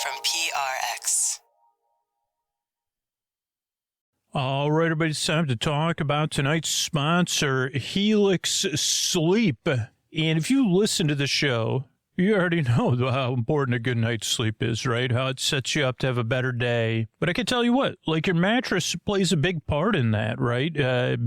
from PRX. All right, everybody, it's time to talk about tonight's sponsor, Helix Sleep. And if you listen to the show, you already know how important a good night's sleep is, right? How it sets you up to have a better day. But I can tell you what, like your mattress plays a big part in that, right?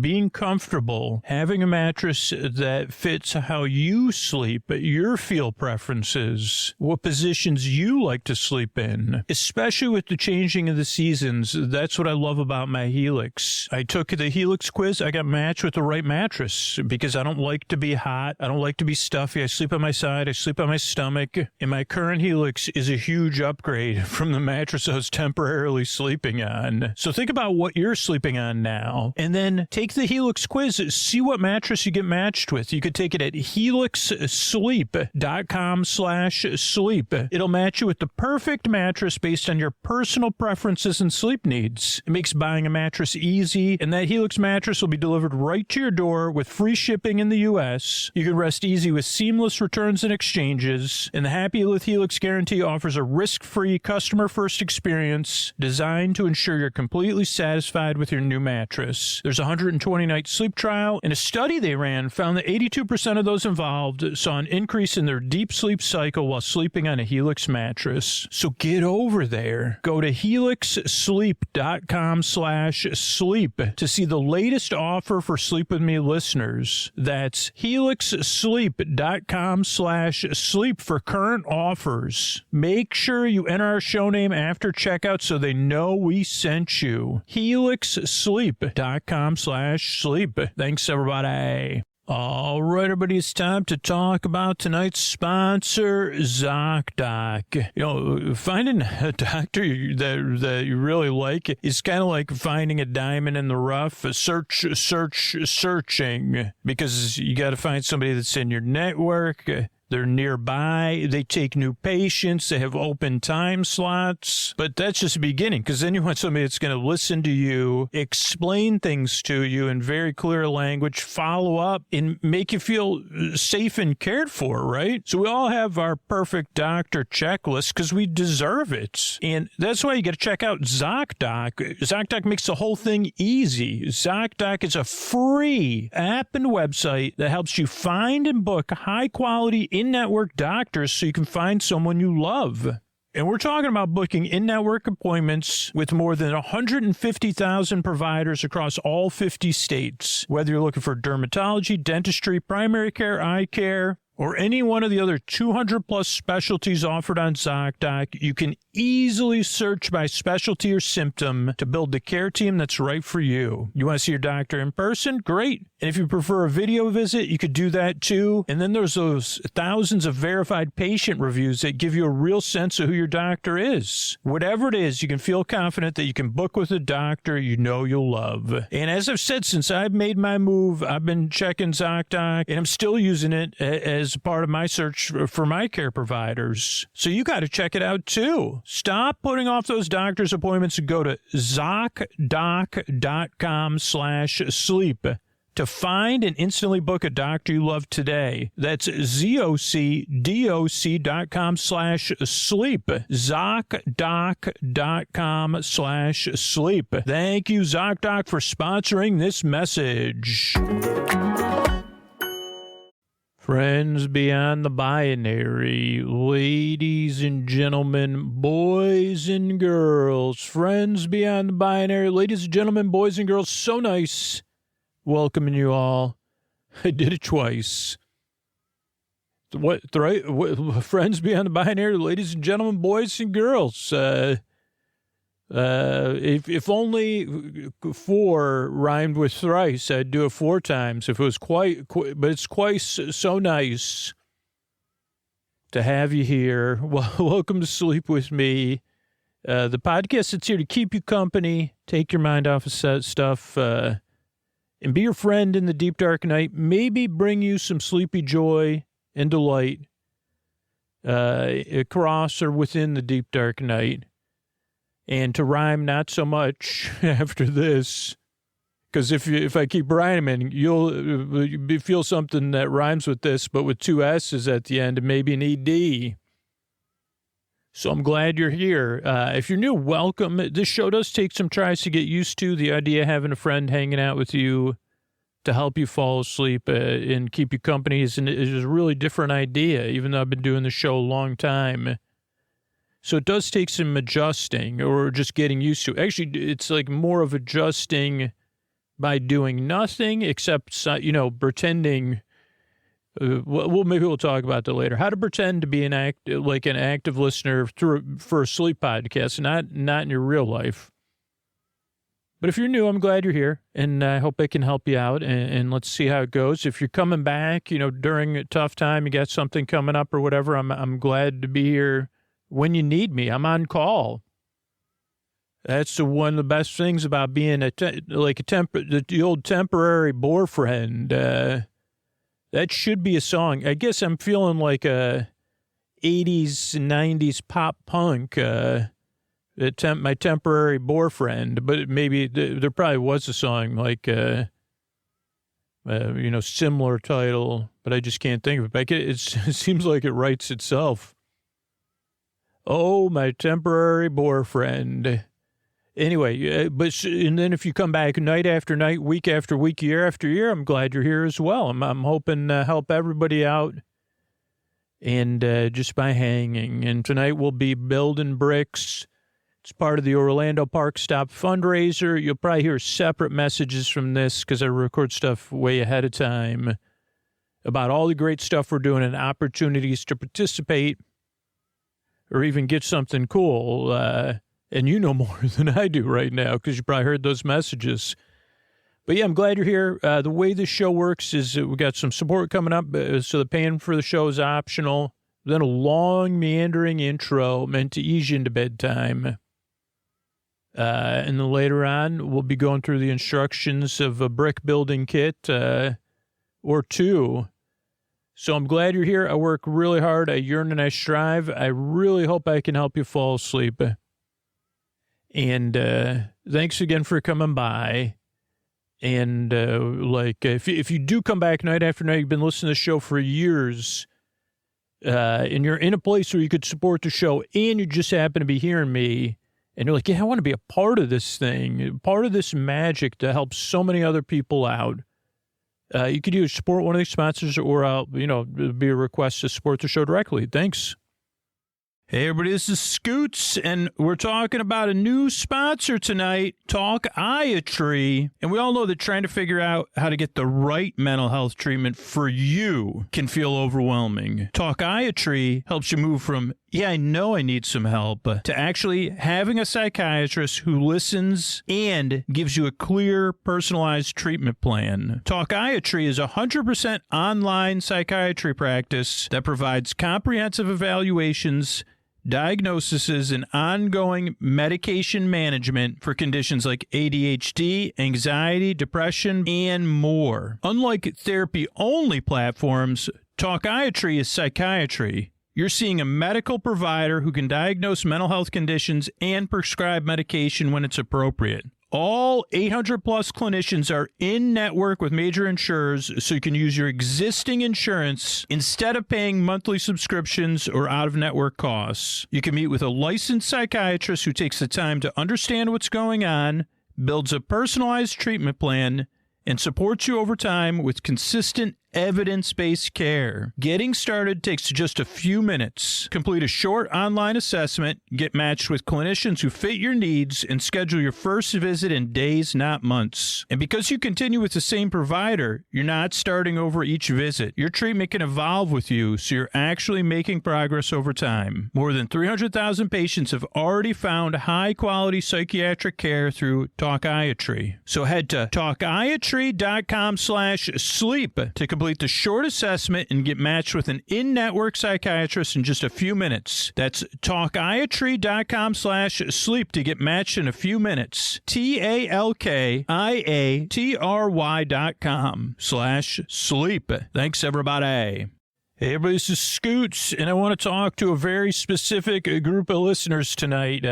Being comfortable, having a mattress that fits how you sleep, your feel preferences, what positions you like to sleep in, especially with the changing of the seasons. That's what I love about my Helix. I took the Helix quiz. I got matched with the right mattress because I don't like to be hot. I don't like to be stuffy. I sleep on my side. I sleep on my stomach, and my current Helix is a huge upgrade from the mattress I was temporarily sleeping on. So think about what you're sleeping on now, and then take the Helix quiz. See what mattress you get matched with. You could take it at helixsleep.com/sleep. It'll match you with the perfect mattress based on your personal preferences and sleep needs. It makes buying a mattress easy, and that Helix mattress will be delivered right to your door with free shipping in the U.S. You can rest easy with seamless returns and exchanges. And the Happy with Helix guarantee offers a risk-free, customer-first experience designed to ensure you're completely satisfied with your new mattress. There's a 120-night sleep trial, and a study they ran found that 82% of those involved saw an increase in their deep sleep cycle while sleeping on a Helix mattress. So get over there. Go to helixsleep.com/sleep to see the latest offer for Sleep With Me listeners. That's helixsleep.com/sleep for current offers. Make sure you enter our show name after checkout so they know we sent you. helixsleep.com/sleep. Thanks, everybody. All right, everybody, it's time to talk about tonight's sponsor, ZocDoc. You know, finding a doctor that you really like is kind of like finding a diamond in the rough. Searching, because you got to find somebody that's in your network. They're nearby. They take new patients. They have open time slots. But that's just the beginning, because then you want somebody that's going to listen to you, explain things to you in very clear language, follow up, and make you feel safe and cared for, right? So we all have our perfect doctor checklist because we deserve it. And that's why you got to check out ZocDoc. ZocDoc makes the whole thing easy. ZocDoc is a free app and website that helps you find and book high-quality in-network doctors so you can find someone you love. And we're talking about booking in-network appointments with more than 150,000 providers across all 50 states. Whether you're looking for dermatology, dentistry, primary care, eye care, or any one of the other 200-plus specialties offered on ZocDoc, you can easily search by specialty or symptom to build the care team that's right for you. You want to see your doctor in person? Great. And if you prefer a video visit, you could do that too. And then there's those thousands of verified patient reviews that give you a real sense of who your doctor is. Whatever it is, you can feel confident that you can book with a doctor you know you'll love. And as I've said, since I've made my move, I've been checking ZocDoc, and I'm still using it as part of my search for my care providers. So you got to check it out too. Stop putting off those doctor's appointments and go to ZocDoc.com/sleep to find and instantly book a doctor you love today. That's ZocDoc.com/sleep. ZocDoc.com/sleep. Thank you, ZocDoc, for sponsoring this message. Friends beyond the binary, ladies and gentlemen, boys and girls, friends beyond the binary, ladies and gentlemen, boys and girls, so nice welcoming you all. I did it twice. What, right? Friends beyond the binary, ladies and gentlemen, boys and girls. If only 4 rhymed with thrice, I'd do it 4 times. If it was quite but it's quite so nice to have you here. Well, welcome to Sleep With Me, the podcast that's here to keep you company, take your mind off of stuff, and be your friend in the deep dark night. Maybe bring you some sleepy joy and delight across or within the deep dark night. And to rhyme not so much after this, because if I keep rhyming, you'll feel something that rhymes with this, but with 2 S's at the end and maybe an ED. So I'm glad you're here. If you're new, welcome. This show does take some tries to get used to. The idea of having a friend hanging out with you to help you fall asleep and keep you company is a really different idea, even though I've been doing the show a long time. So it does take some adjusting or just getting used to. Actually, it's like more of adjusting by doing nothing except, pretending. Well, maybe we'll talk about that later. How to pretend to be an active listener for a sleep podcast, not in your real life. But if you're new, I'm glad you're here, and I hope I can help you out. And let's see how it goes. If you're coming back, during a tough time, you got something coming up or whatever, I'm glad to be here when you need me. I'm on call. That's one of the best things about being the old temporary boyfriend. That should be a song. I guess I'm feeling like a 80s, 90s pop punk, my temporary boyfriend, but maybe there probably was a song like, similar title, but I just can't think of it. It seems like it writes itself. Oh, my temporary boyfriend. Anyway, and then if you come back night after night, week after week, year after year, I'm glad you're here as well. I'm hoping to help everybody out and just by hanging. And tonight we'll be building bricks. It's part of the Orlando Park Stop fundraiser. You'll probably hear separate messages from this because I record stuff way ahead of time about all the great stuff we're doing and opportunities to participate or even get something cool. And you know more than I do right now because you probably heard those messages. But yeah, I'm glad you're here. The way this show works is we got some support coming up, so the paying for the show is optional. Then a long, meandering intro meant to ease you into bedtime. And then later on, we'll be going through the instructions of a brick building kit or two. So I'm glad you're here. I work really hard. I yearn and I strive. I really hope I can help you fall asleep. And thanks again for coming by. And if you do come back night after night, you've been listening to the show for years, and you're in a place where you could support the show, and you just happen to be hearing me, and you're like, yeah, I want to be a part of this thing, part of this magic to help so many other people out. You could either support one of these sponsors or, be a request to support the show directly. Thanks. Hey, everybody, this is Scoots, and we're talking about a new sponsor tonight, Talkiatry. And we all know that trying to figure out how to get the right mental health treatment for you can feel overwhelming. Talkiatry helps you move from, yeah, I know I need some help, to actually having a psychiatrist who listens and gives you a clear, personalized treatment plan. Talkiatry is a 100% online psychiatry practice that provides comprehensive evaluations, diagnoses, and ongoing medication management for conditions like ADHD, anxiety, depression, and more. Unlike therapy-only platforms, Talkiatry is psychiatry. You're seeing a medical provider who can diagnose mental health conditions and prescribe medication when it's appropriate. All 800-plus clinicians are in-network with major insurers, so you can use your existing insurance instead of paying monthly subscriptions or out-of-network costs. You can meet with a licensed psychiatrist who takes the time to understand what's going on, builds a personalized treatment plan, and supports you over time with consistent evidence-based care. Getting started takes just a few minutes. Complete a short online assessment, get matched with clinicians who fit your needs, and schedule your first visit in days, not months. And because you continue with the same provider, you're not starting over each visit. Your treatment can evolve with you, so you're actually making progress over time. More than 300,000 patients have already found high-quality psychiatric care through Talkiatry. So head to talkiatry.com/sleep to complete the short assessment and get matched with an in-network psychiatrist in just a few minutes. That's talkiatry.com/sleep to get matched in a few minutes. TALKIATRY.com/sleep. Thanks, everybody. Hey, everybody, this is Scoots, and I want to talk to a very specific group of listeners tonight.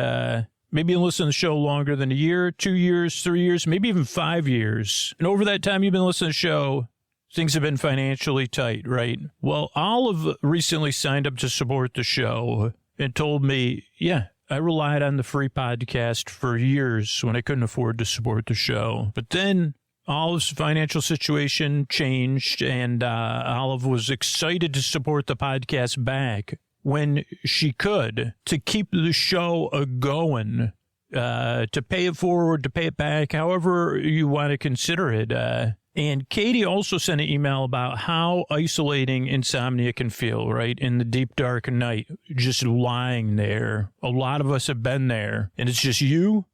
Maybe you listen to the show longer than a year, 2 years, 3 years, maybe even 5 years. And over that time you've been listening to the show, things have been financially tight, right? Well, Olive recently signed up to support the show, and told me, yeah, I relied on the free podcast for years when I couldn't afford to support the show. But then Olive's financial situation changed, and Olive was excited to support the podcast back when she could, to keep the show going, to pay it forward, to pay it back, however you want to consider it. And Katie also sent an email about how isolating insomnia can feel, right? In the deep, dark night, just lying there. A lot of us have been there, and it's just you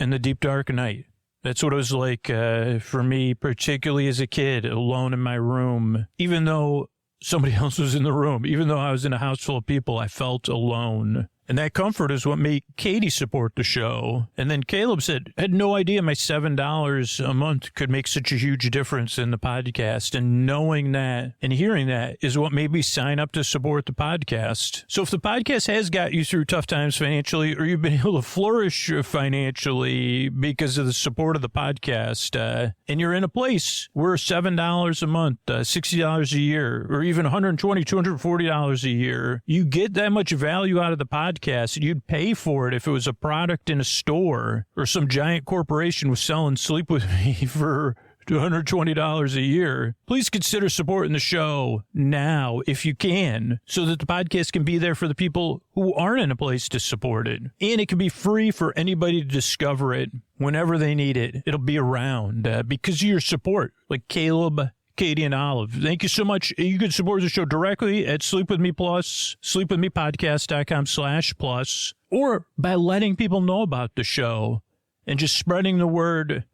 and the deep, dark night. That's what it was like for me, particularly as a kid, alone in my room. Even though somebody else was in the room, even though I was in a house full of people, I felt alone. And that comfort is what made Katie support the show. And then Caleb said, I had no idea my $7 a month could make such a huge difference in the podcast. And knowing that and hearing that is what made me sign up to support the podcast. So if the podcast has got you through tough times financially, or you've been able to flourish financially because of the support of the podcast, and you're in a place where $7 a month, $60 a year, or even $120, $240 a year, you get that much value out of the podcast. You'd pay for it if it was a product in a store or some giant corporation was selling Sleep With Me for $220 a year. Please consider supporting the show now if you can, so that the podcast can be there for the people who aren't in a place to support it. And it can be free for anybody to discover it whenever they need it. It'll be around because of your support, like Caleb, Katie, and Olive. Thank you so much. You can support the show directly at Sleep With Me Plus, sleepwithmepodcast.com/plus, or by letting people know about the show and just spreading the word,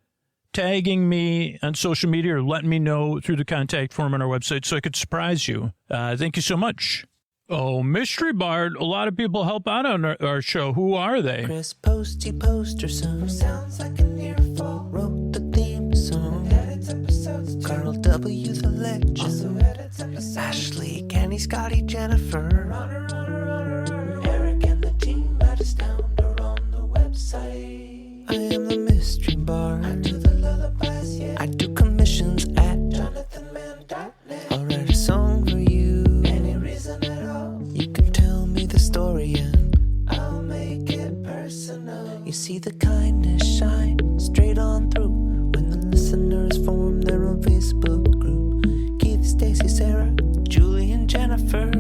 tagging me on social media, or letting me know through the contact form on our website so I could surprise you. Thank you so much. Oh, Mystery Bard, a lot of people help out on our show. Who are they? Chris Posty Poster Son sounds like an earful. Wrote the theme song. Edits episodes too. Carl W. the Legend. Also edits episodes. Ashley, Kenny, Scotty, Jennifer. Runner. Eric and the team at Astound are on the website. I am the Mystery Bard. I do the lullabies, yeah. I do commissions at jonathanmann.net. I'll write a song for you. Any reason at all. You can tell me the story and I'll make it personal. You see the kindness shine straight on through when the listeners form their own Facebook group. Keith, Stacy, Sarah, Julie, and Jennifer.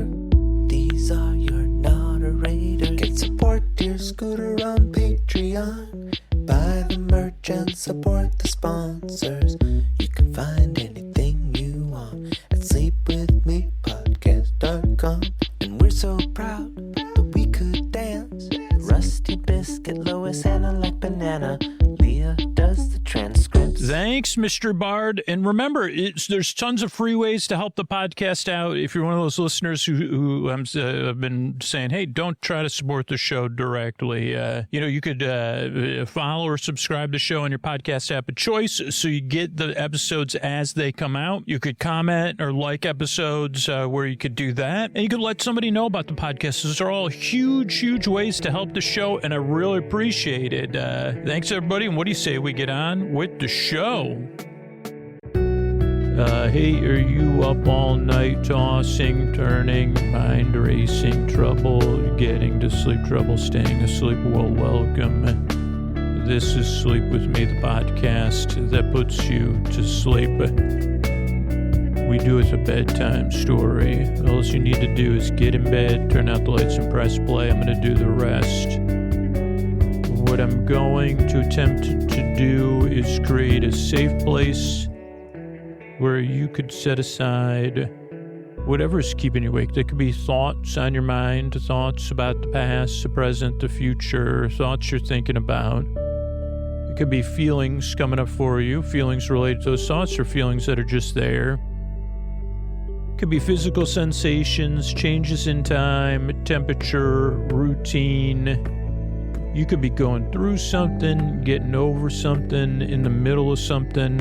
These are your moderators. Get support dear Scooter on Patreon. Buy the merch and support the sponsors. You can find anything you want at sleepwithmepodcast.com. And we're so proud that we could dance. Rusty Biscuit, Lois, Anna like banana. Leah does the transcripts. Thanks, Mr. Bard. And remember, there's tons of free ways to help the podcast out. If you're one of those listeners who have been saying, hey, don't try to support the show directly. You could follow or subscribe to the show on your podcast app of choice so you get the episodes as they come out. You could comment or like episodes where you could do that. And you could let somebody know about the podcast. Those are all huge, huge ways to help the show, and I really appreciate it. Thanks, everybody. And what do you say we get on with the show? Hey, are you up all night tossing, turning, mind racing, trouble getting to sleep, trouble staying asleep? Well, welcome. This is Sleep With Me, the podcast that puts you to sleep. We do it a bedtime story. All you need to do is get in bed, turn out the lights, and press play. I'm going to do the rest. What I'm going to attempt to do is create a safe place where you could set aside whatever's keeping you awake. There could be thoughts on your mind, thoughts about the past, the present, the future, thoughts you're thinking about. It could be feelings coming up for you, feelings related to those thoughts, or feelings that are just there. It could be physical sensations, changes in time, temperature, routine. You could be going through something, getting over something, in the middle of something,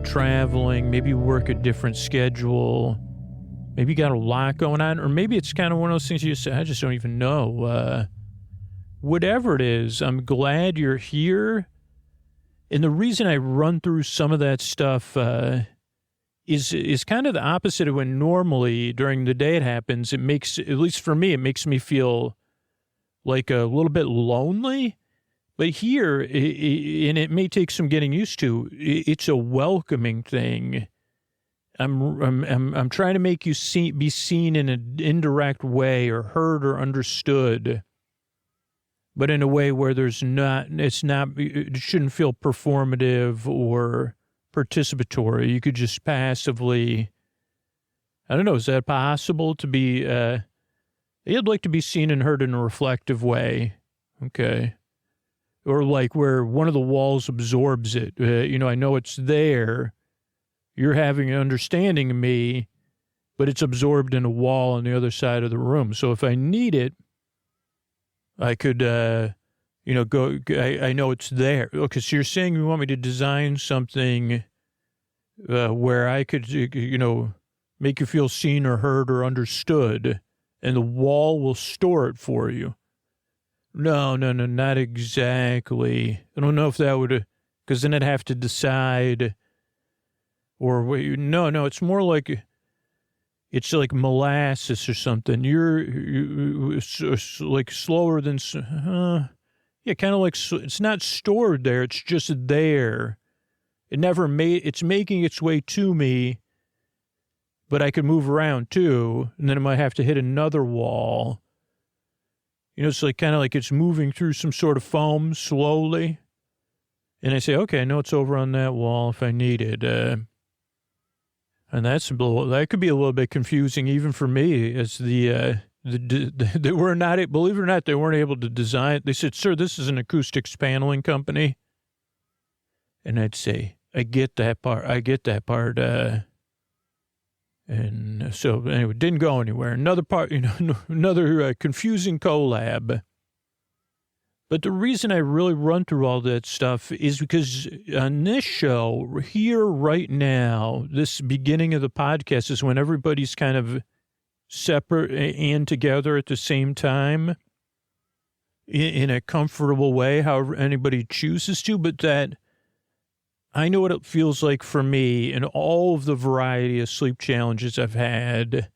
traveling, maybe work a different schedule, maybe you got a lot going on, or maybe it's kind of one of those things you say, I just don't even know. Whatever it is, I'm glad you're here. And the reason I run through some of that stuff is kind of the opposite of when normally during the day it happens. It makes, at least for me, it makes me feel like a little bit lonely. But here, and it may take some getting used to, it's a welcoming thing. I'm trying to make you be seen in an indirect way or heard or understood, but in a way where it shouldn't feel performative or participatory. You could just passively, I don't know, is that possible to be, you'd like to be seen and heard in a reflective way. Okay. Or like where one of the walls absorbs it. I know it's there. You're having an understanding of me, but it's absorbed in a wall on the other side of the room. So if I need it, I could, go, I know it's there. Okay, so you're saying you want me to design something where I could, make you feel seen or heard or understood, and the wall will store it for you. No, not exactly. I don't know if that would, because then I'd have to decide. Or wait, no, it's more like, it's like molasses or something. You're like slower than, kind of like, it's not stored there. It's just there. It's making its way to me, but I could move around too. And then I might have to hit another wall. It's like kind of like it's moving through some sort of foam slowly. And I say, okay, I know it's over on that wall if I need it. And that could be a little bit confusing even for me, as they were not, believe it or not, they weren't able to design. They said, sir, this is an acoustics paneling company. And I'd say, I get that part. And so anyway, it didn't go anywhere. Another part, another confusing collab. But the reason I really run through all that stuff is because on this show, here right now, this beginning of the podcast is when everybody's kind of separate and together at the same time in a comfortable way, however anybody chooses to, but that I know what it feels like for me in all of the variety of sleep challenges I've had.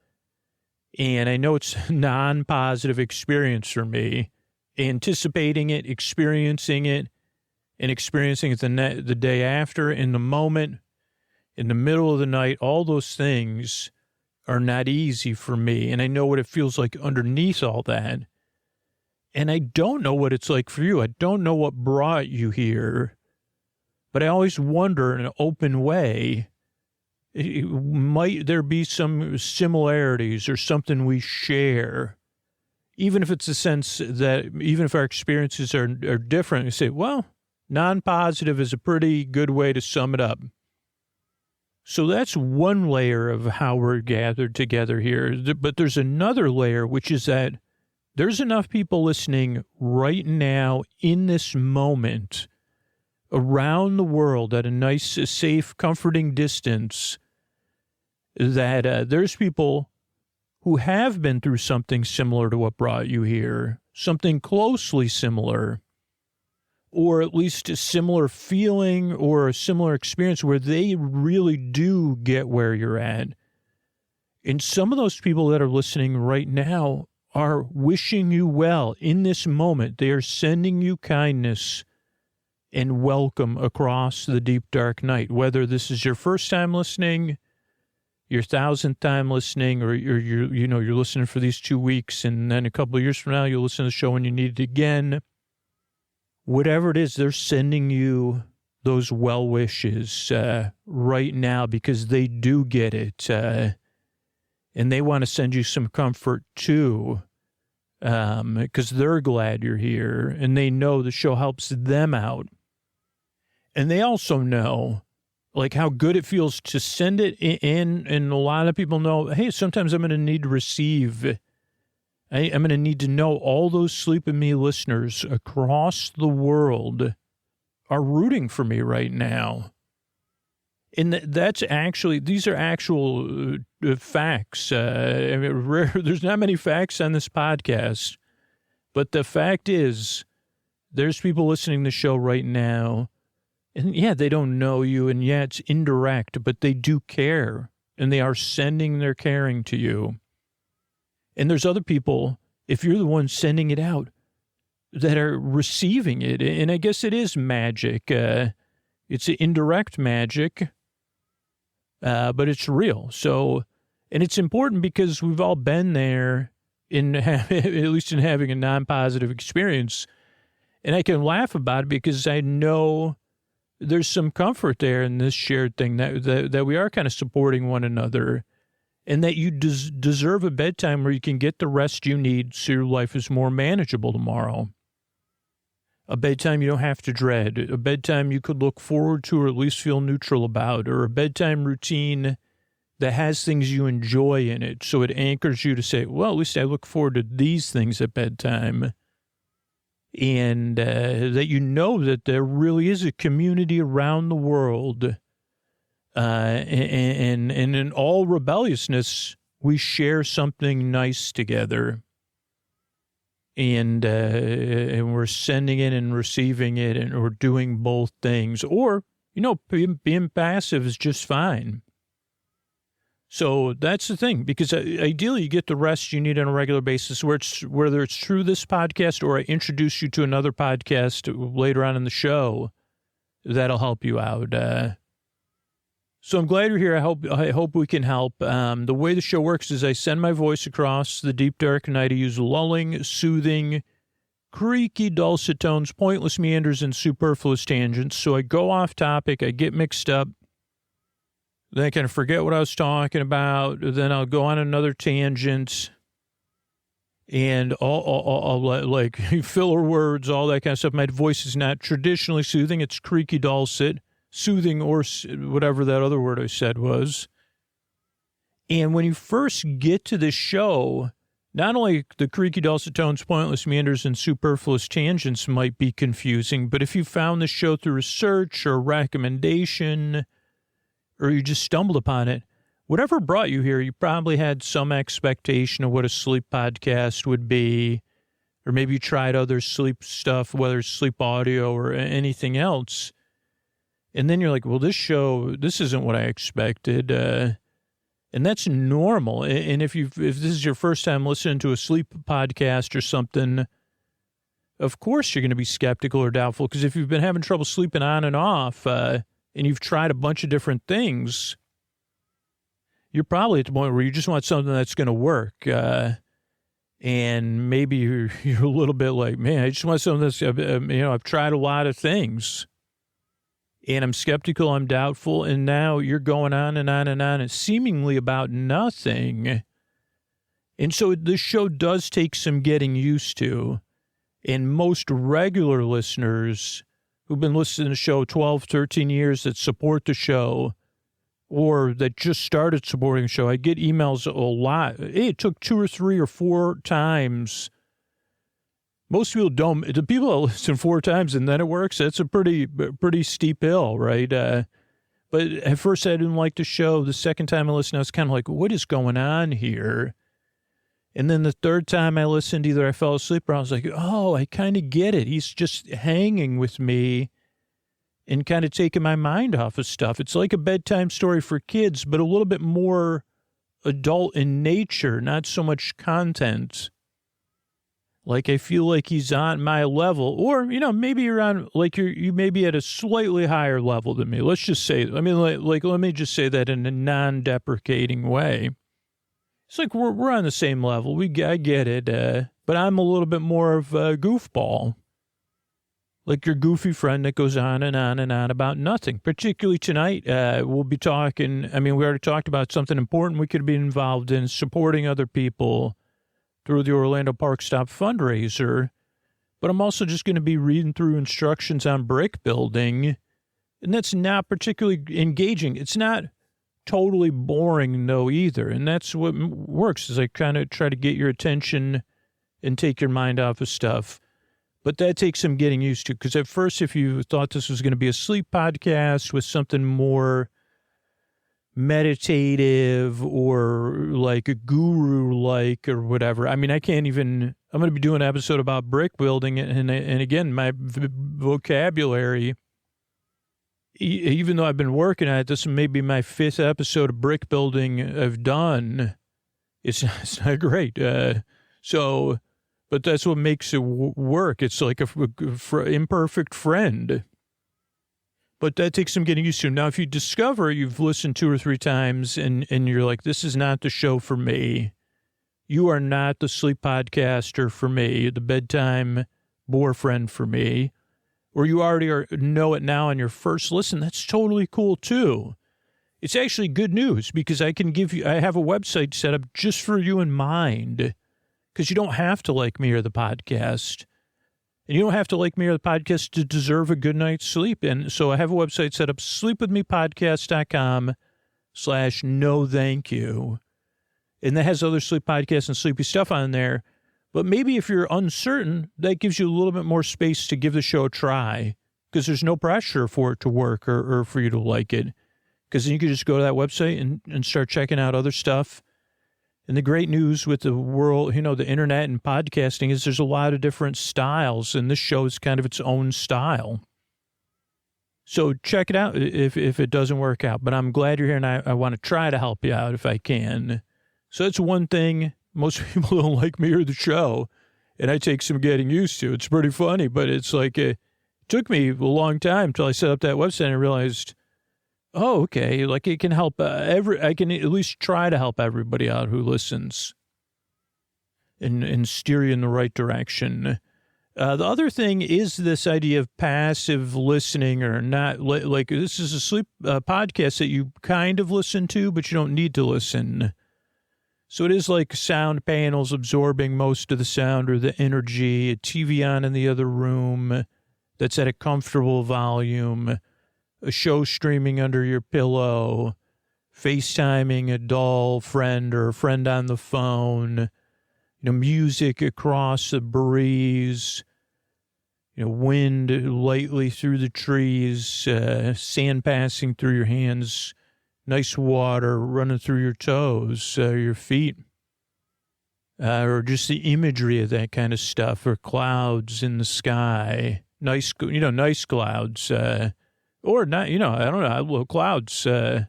And I know it's a non-positive experience for me. Anticipating it, experiencing it, and experiencing it the day after, in the moment, in the middle of the night, all those things are not easy for me. And I know what it feels like underneath all that. And I don't know what it's like for you. I don't know what brought you here. But I always wonder in an open way, might there be some similarities or something we share? Even if it's a sense that, even if our experiences are different, you say, well, non-positive is a pretty good way to sum it up. So that's one layer of how we're gathered together here. But there's another layer, which is that there's enough people listening right now in this moment around the world at a nice, safe, comforting distance that there's people who have been through something similar to what brought you here, something closely similar, or at least a similar feeling or a similar experience where they really do get where you're at. And some of those people that are listening right now are wishing you well in this moment. They are sending you kindness and welcome across the deep, dark night, whether this is your first time listening, your 1,000th time listening, or you're listening for these 2 weeks, and then a couple of years from now, you'll listen to the show when you need it again. Whatever it is, they're sending you those well wishes right now because they do get it. And they want to send you some comfort too, because they're glad you're here and they know the show helps them out. And they also know like how good it feels to send it in. And a lot of people know, hey, sometimes I'm going to need to receive. I'm going to need to know all those Sleep With Me listeners across the world are rooting for me right now. And that's actually, these are actual facts. There's not many facts on this podcast, but the fact is there's people listening to the show right now And yeah, they don't know you, and yeah, it's indirect, but they do care, and they are sending their caring to you. And there's other people, if you're the one sending it out, that are receiving it. And I guess it is magic. It's indirect magic, but it's real. So, and it's important because we've all been there at least in having a non-positive experience. And I can laugh about it because I know there's some comfort there in this shared thing that we are kind of supporting one another, and that you deserve a bedtime where you can get the rest you need so your life is more manageable tomorrow. A bedtime you don't have to dread, a bedtime you could look forward to or at least feel neutral about, or a bedtime routine that has things you enjoy in it so it anchors you to say, well, at least I look forward to these things at bedtime. And that you know that there really is a community around the world. And in all rebelliousness, we share something nice together. And we're sending it and receiving it, and we're doing both things. Or, being passive is just fine. So that's the thing, because ideally you get the rest you need on a regular basis, whether it's through this podcast or I introduce you to another podcast later on in the show that'll help you out. So I'm glad you're here. I hope we can help. The way the show works is I send my voice across the deep, dark night. I use lulling, soothing, creaky, dulcet tones, pointless meanders, and superfluous tangents. So I go off topic. I get mixed up. Then I kind of forget what I was talking about. Then I'll go on another tangent. And I'll like filler words, all that kind of stuff. My voice is not traditionally soothing. It's creaky, dulcet, soothing, or whatever that other word I said was. And when you first get to this show, not only the creaky, dulcet tones, pointless meanders, and superfluous tangents might be confusing, but if you found the show through a search or a recommendation, or you just stumbled upon it, whatever brought you here, you probably had some expectation of what a sleep podcast would be, or maybe you tried other sleep stuff, whether it's sleep audio or anything else. And then you're like, well, this isn't what I expected. And that's normal. And if this is your first time listening to a sleep podcast or something, of course you're going to be skeptical or doubtful, because if you've been having trouble sleeping on and off, and you've tried a bunch of different things, you're probably at the point where you just want something that's going to work. And maybe you're a little bit like, man, I just want something that's, I've tried a lot of things. And I'm skeptical, I'm doubtful, and now you're going on and on and on, and seemingly about nothing. And so this show does take some getting used to. And most regular listeners who've been listening to the show 12, 13 years that support the show, or that just started supporting the show, I get emails a lot. Hey, it took 2 or 3 or 4 times. Most people don't. The people that listen 4 times and then it works, that's a pretty steep hill, right? But at first I didn't like the show. The second time I listened, I was kind of like, what is going on here? And then the third time I listened, either I fell asleep or I was like, oh, I kind of get it. He's just hanging with me and kind of taking my mind off of stuff. It's like a bedtime story for kids, but a little bit more adult in nature, not so much content. Like I feel like he's on my level, or, maybe you're on, like you may be at a slightly higher level than me. Let's just say, let me just say that in a non-deprecating way. It's like we're on the same level. I get it, but I'm a little bit more of a goofball. Like your goofy friend that goes on and on and on about nothing. Particularly tonight, we'll be talking, we already talked about something important we could be involved in, supporting other people through the Orlando Park Stop fundraiser. But I'm also just going to be reading through instructions on brick building. And that's not particularly engaging. It's not totally boring, though, either. And that's what works, is I kind of try to get your attention and take your mind off of stuff. But that takes some getting used to, because at first, if you thought this was going to be a sleep podcast with something more meditative or like a guru-like or whatever, I'm going to be doing an episode about brick building, and again, my vocabulary even though I've been working on it, this may be my 5th episode of brick building I've done. It's not great. But that's what makes it work. It's like a imperfect friend. But that takes some getting used to. Now, if you discover you've listened 2 or 3 times and you're like, this is not the show for me, you are not the sleep podcaster for me, the bedtime bore friend for me, or you already know it now on your first listen, that's totally cool too. It's actually good news because I have a website set up just for you in mind, because you don't have to like me or the podcast. And you don't have to like me or the podcast to deserve a good night's sleep. And so I have a website set up, sleepwithmepodcast.com/no thank you. And that has other sleep podcasts and sleepy stuff on there. But maybe if you're uncertain, that gives you a little bit more space to give the show a try, because there's no pressure for it to work or for you to like it. Because then you can just go to that website and start checking out other stuff. And the great news with the world, the internet and podcasting is there's a lot of different styles, and this show is kind of its own style. So check it out if it doesn't work out. But I'm glad you're here, and I want to try to help you out if I can. So that's one thing. Most people don't like me or the show, and I take some getting used to. It's pretty funny, but it's like it took me a long time until I set up that website and realized, oh, okay, like it can help I can at least try to help everybody out who listens and steer you in the right direction. The other thing is this idea of passive listening or not. Like this is a sleep podcast that you kind of listen to, but you don't need to listen. So it is like sound panels absorbing most of the sound or the energy, a TV on in the other room that's at a comfortable volume, a show streaming under your pillow, FaceTiming a doll friend or a friend on the phone, music across the breeze, wind lightly through the trees, sand passing through your hands, nice water running through your toes, your feet, or just the imagery of that kind of stuff, or clouds in the sky, nice clouds, or not, I don't know, little clouds. There's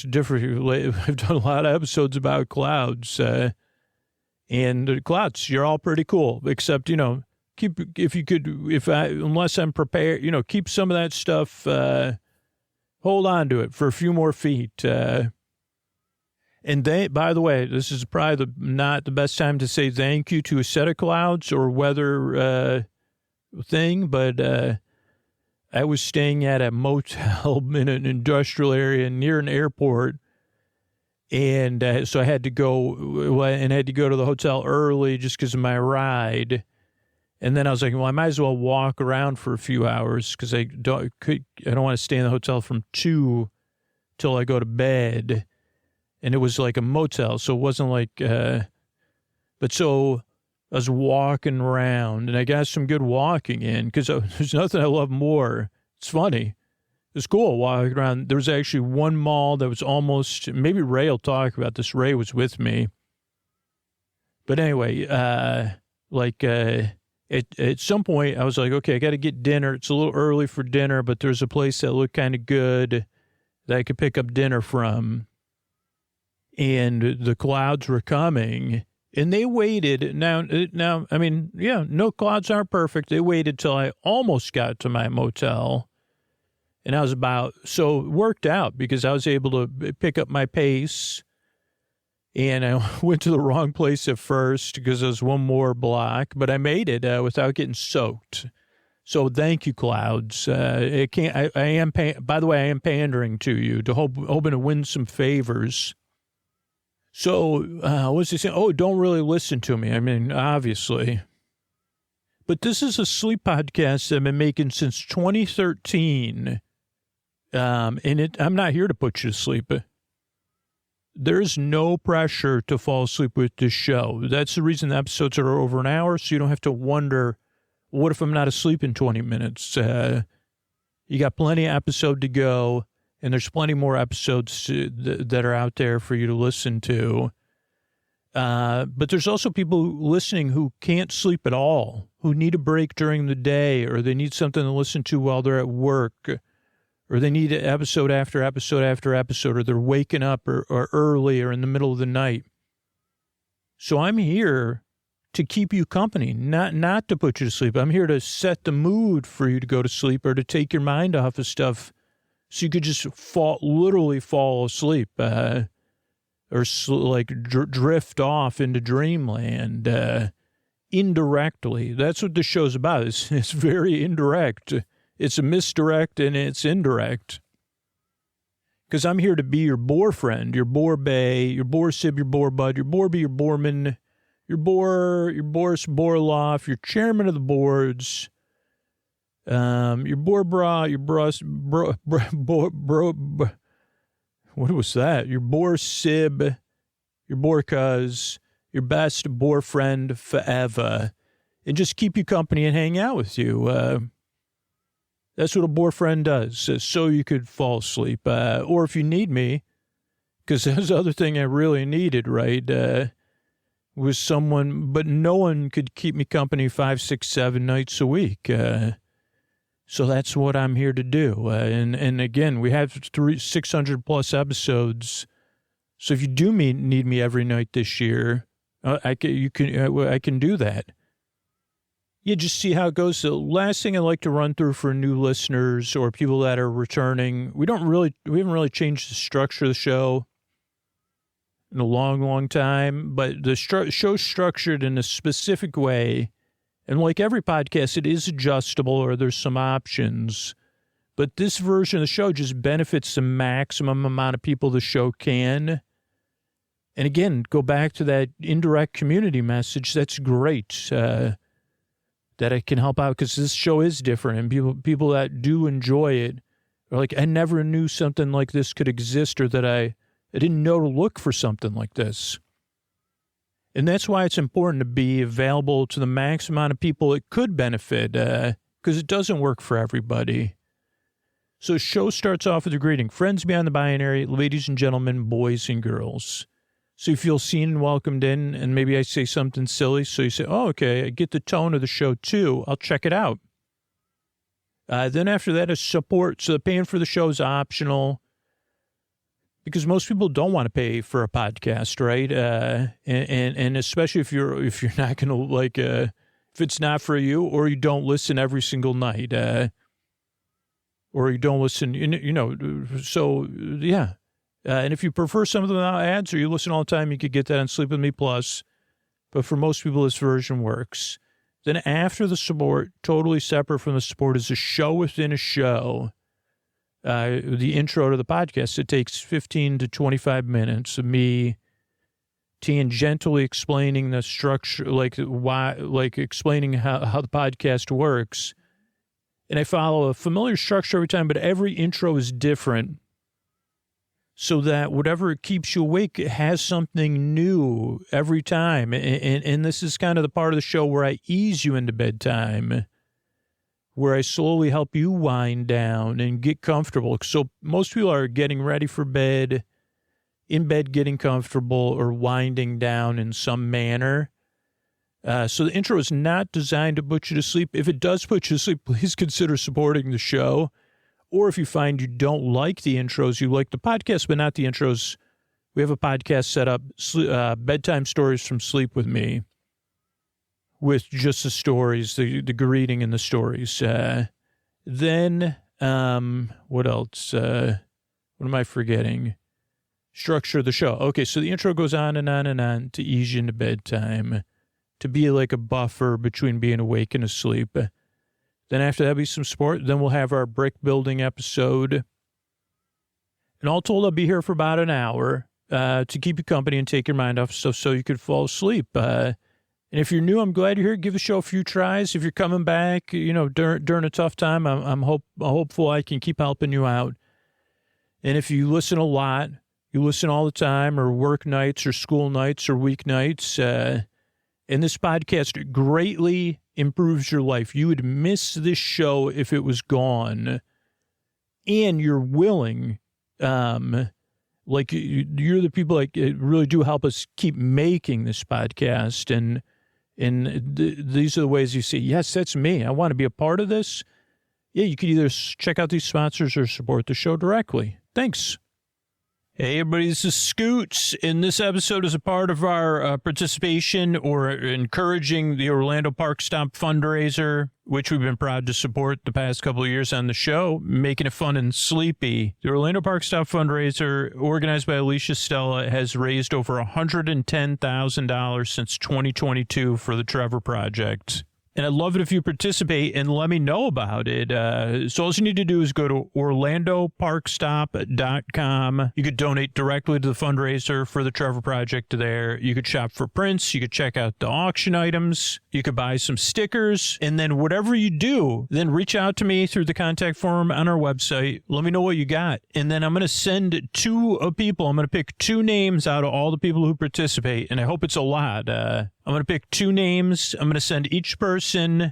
different, I've done a lot of episodes about clouds, and the clouds, you're all pretty cool, except, unless I'm prepared, keep some of that stuff, hold on to it for a few more feet. And by the way, this is probably not the best time to say thank you to a set of clouds or weather thing, but I was staying at a motel in an industrial area near an airport, and so I had to go to the hotel early just because of my ride. And then I was like, well, I might as well walk around for a few hours because I don't want to stay in the hotel from 2 till I go to bed. And it was like a motel, so it wasn't like, but so I was walking around, and I got some good walking in because there's nothing I love more. It's funny. It's cool walking around. There was actually one mall that was almost, maybe Ray will talk about this. Ray was with me. But anyway, at some point, I was like, okay, I got to get dinner. It's a little early for dinner, but there's a place that looked kind of good that I could pick up dinner from. And the clouds were coming, and they waited. Now, no, clouds aren't perfect. They waited till I almost got to my motel. And so it worked out because I was able to pick up my pace. And I went to the wrong place at first because there was one more block, but I made it without getting soaked. So thank you, clouds. By the way, I am pandering to you hoping to win some favors. So what's he saying? Oh, don't really listen to me. Obviously. But this is a sleep podcast that I've been making since 2013. And I'm not here to put you to sleep. There's no pressure to fall asleep with this show. That's the reason the episodes are over an hour, so you don't have to wonder, what if I'm not asleep in 20 minutes? You got plenty of episode to go, and there's plenty more episodes that are out there for you to listen to. But there's also people listening who can't sleep at all, who need a break during the day, or they need something to listen to while they're at work, or they need episode after episode after episode, or they're waking up or early or in the middle of the night. So I'm here to keep you company, not to put you to sleep. I'm here to set the mood for you to go to sleep or to take your mind off of stuff so you could just literally fall asleep or drift off into dreamland indirectly. That's what the show's about. It's very indirect. It's a misdirect and it's indirect. Because I'm here to be your bore friend, your bore bae, your bore sib, your bore bud, your bore be your boreman, your Boris Borloff, your chairman of the boards, your bore bra, your what was that? Your bore sib, your bore cuz, your best bore friend forever, and just keep you company and hang out with you. That's what a bore friend does, so you could fall asleep. Or if you need me, because that was the other thing I really needed, right? Was someone, but no one could keep me company 5, 6, 7 nights a week. So that's what I'm here to do. And again, we have 600 plus episodes. So if you do need me every night this year, I can do that. Yeah, just see how it goes. The last thing I like to run through for new listeners or people that are returning, we haven't really changed the structure of the show in a long, long time, but the show's structured in a specific way. And like every podcast, it is adjustable or there's some options. But this version of the show just benefits the maximum amount of people the show can. And again, go back to that indirect community message. That's great that I can help out because this show is different. And people that do enjoy it are like, I never knew something like this could exist or that I didn't know to look for something like this. And that's why it's important to be available to the max amount of people it could benefit, because it doesn't work for everybody. So the show starts off with a greeting. Friends beyond the binary, ladies and gentlemen, boys and girls. So you feel seen and welcomed in, and maybe I say something silly, so you say, oh, okay, I get the tone of the show too. I'll check it out. Then after that is support. So the paying for the show is optional. Because most people don't want to pay for a podcast, right? And especially if you're not going to if it's not for you, or you don't listen every single night, or you don't listen, So yeah, and if you prefer some of them without ads, or you listen all the time, you could get that on Sleep With Me Plus. But for most people, this version works. Then after the support, totally separate from the support, is a show within a show. The intro to the podcast, it takes 15 to 25 minutes of me tangentially explaining the structure, explaining how the podcast works. And I follow a familiar structure every time, but every intro is different so that whatever keeps you awake has something new every time. And this is kind of the part of the show where I ease you into bedtime, where I slowly help you wind down and get comfortable. So most people are getting ready for bed, in bed getting comfortable, or winding down in some manner. So the intro is not designed to put you to sleep. If it does put you to sleep, please consider supporting the show. Or if you find you don't like the intros, you like the podcast, but not the intros, we have a podcast set up, Bedtime Stories from Sleep With Me, with just the stories, the greeting and the stories. Then, what else? What am I forgetting? Structure of the show. Okay, so the intro goes on and on and on to ease you into bedtime, to be like a buffer between being awake and asleep. Then after that, be some sport. Then we'll have our brick building episode. And all told, I'll be here for about an hour to keep you company and take your mind off stuff so you could fall asleep. And if you're new, I'm glad you're here. Give the show a few tries. If you're coming back, during a tough time, I'm hopeful I can keep helping you out. And if you listen a lot, you listen all the time, or work nights or school nights or weeknights, and this podcast greatly improves your life. You would miss this show if it was gone, and you're willing, Like, you're the people that really do help us keep making this podcast. And these are the ways you see, yes, that's me. I want to be a part of this. Yeah, you could either check out these sponsors or support the show directly. Thanks. Hey, everybody, this is Scoots, and this episode is a part of our participation or encouraging the Orlando Park Stop fundraiser, which we've been proud to support the past couple of years on the show, making it fun and sleepy. The Orlando Park Stop fundraiser, organized by Alicia Stella, has raised over $110,000 since 2022 for the Trevor Project. And I'd love it if you participate and let me know about it. So all you need to do is go to OrlandoParkStop.com. You could donate directly to the fundraiser for the Trevor Project there. You could shop for prints. You could check out the auction items. You could buy some stickers. And then whatever you do, then reach out to me through the contact form on our website. Let me know what you got. And then I'm going to send two people. I'm going to pick two names out of all the people who participate. And I hope it's a lot. I'm going to pick two names. I'm going to send each person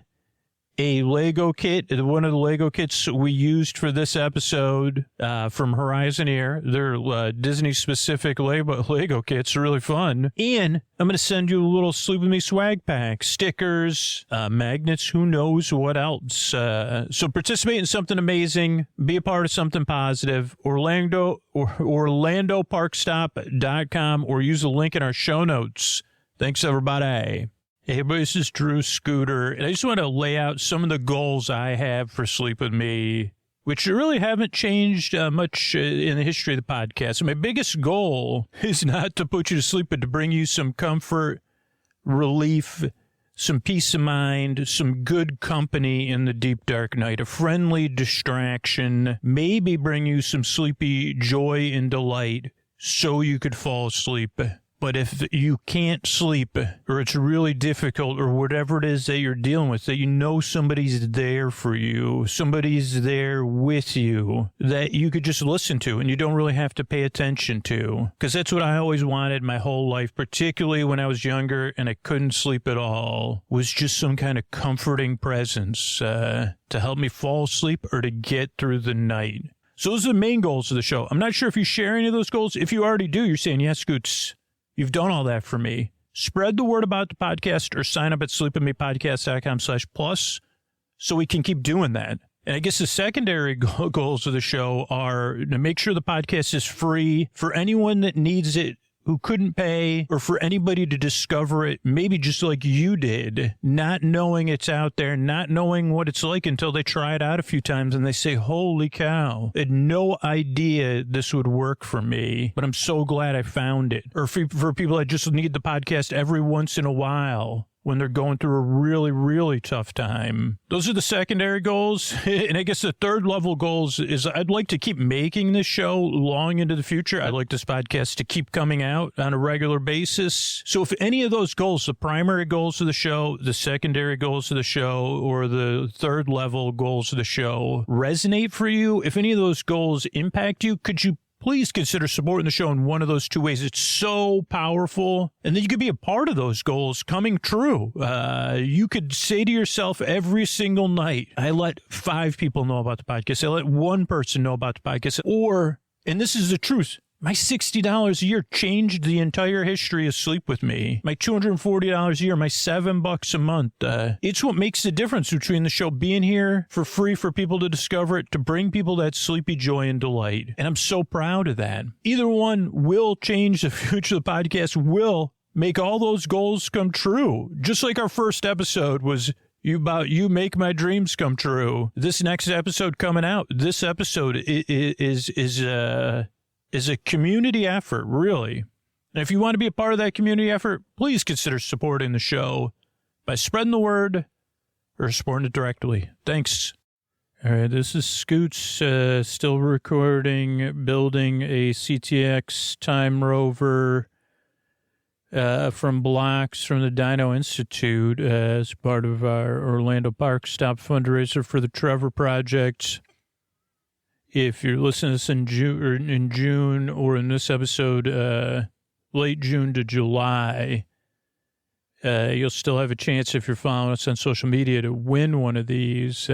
a Lego kit, one of the Lego kits we used for this episode from Horizon Air. They're Disney-specific Lego kits. They're really fun. And I'm going to send you a little Sleep With Me swag pack, stickers, magnets, who knows what else. So participate in something amazing. Be a part of something positive. OrlandoParkStop.com, or use the link in our show notes. Thanks, everybody. Hey, everybody, this is Drew Scooter, and I just want to lay out some of the goals I have for Sleep With Me, which really haven't changed much in the history of the podcast. My biggest goal is not to put you to sleep, but to bring you some comfort, relief, some peace of mind, some good company in the deep, dark night, a friendly distraction, maybe bring you some sleepy joy and delight so you could fall asleep. But if you can't sleep, or it's really difficult, or whatever it is that you're dealing with, that you know somebody's there for you, somebody's there with you, that you could just listen to and you don't really have to pay attention to. Because that's what I always wanted my whole life, particularly when I was younger and I couldn't sleep at all, was just some kind of comforting presence to help me fall asleep or to get through the night. So those are the main goals of the show. I'm not sure if you share any of those goals. If you already do, you're saying, yes, Scoots, you've done all that for me. Spread the word about the podcast or sign up at sleepwithmepodcast.com/plus so we can keep doing that. And I guess the secondary goals of the show are to make sure the podcast is free for anyone that needs it, who couldn't pay, or for anybody to discover it, maybe just like you did, not knowing it's out there, not knowing what it's like until they try it out a few times and they say, holy cow, I had no idea this would work for me, but I'm so glad I found it. Or for people that just need the podcast every once in a while when they're going through a really, really tough time. Those are the secondary goals. And I guess the third level goals is I'd like to keep making this show long into the future. I'd like this podcast to keep coming out on a regular basis. So if any of those goals, the primary goals of the show, the secondary goals of the show, or the third level goals of the show resonate for you, if any of those goals impact you, could you please consider supporting the show in one of those two ways? It's so powerful. And then you could be a part of those goals coming true. You could say to yourself every single night, I let 5 people know about the podcast. I let 1 person know about the podcast. Or, and this is the truth, my $60 a year changed the entire history of Sleep With Me. My $240 a year, my $7 a month. It's what makes the difference between the show being here for free for people to discover it, to bring people that sleepy joy and delight. And I'm so proud of that. Either one will change the future of the podcast, will make all those goals come true. Just like our first episode was you make my dreams come true. This next episode coming out, this episode is a community effort, really. And if you want to be a part of that community effort, please consider supporting the show by spreading the word or supporting it directly. Thanks. All right, this is Scoots, still recording, building a CTX Time Rover from blocks from the Dino Institute as part of our Orlando Park Stop fundraiser for the Trevor Project. If you're listening to this in June or in this episode, late June to July, you'll still have a chance, if you're following us on social media, to win one of these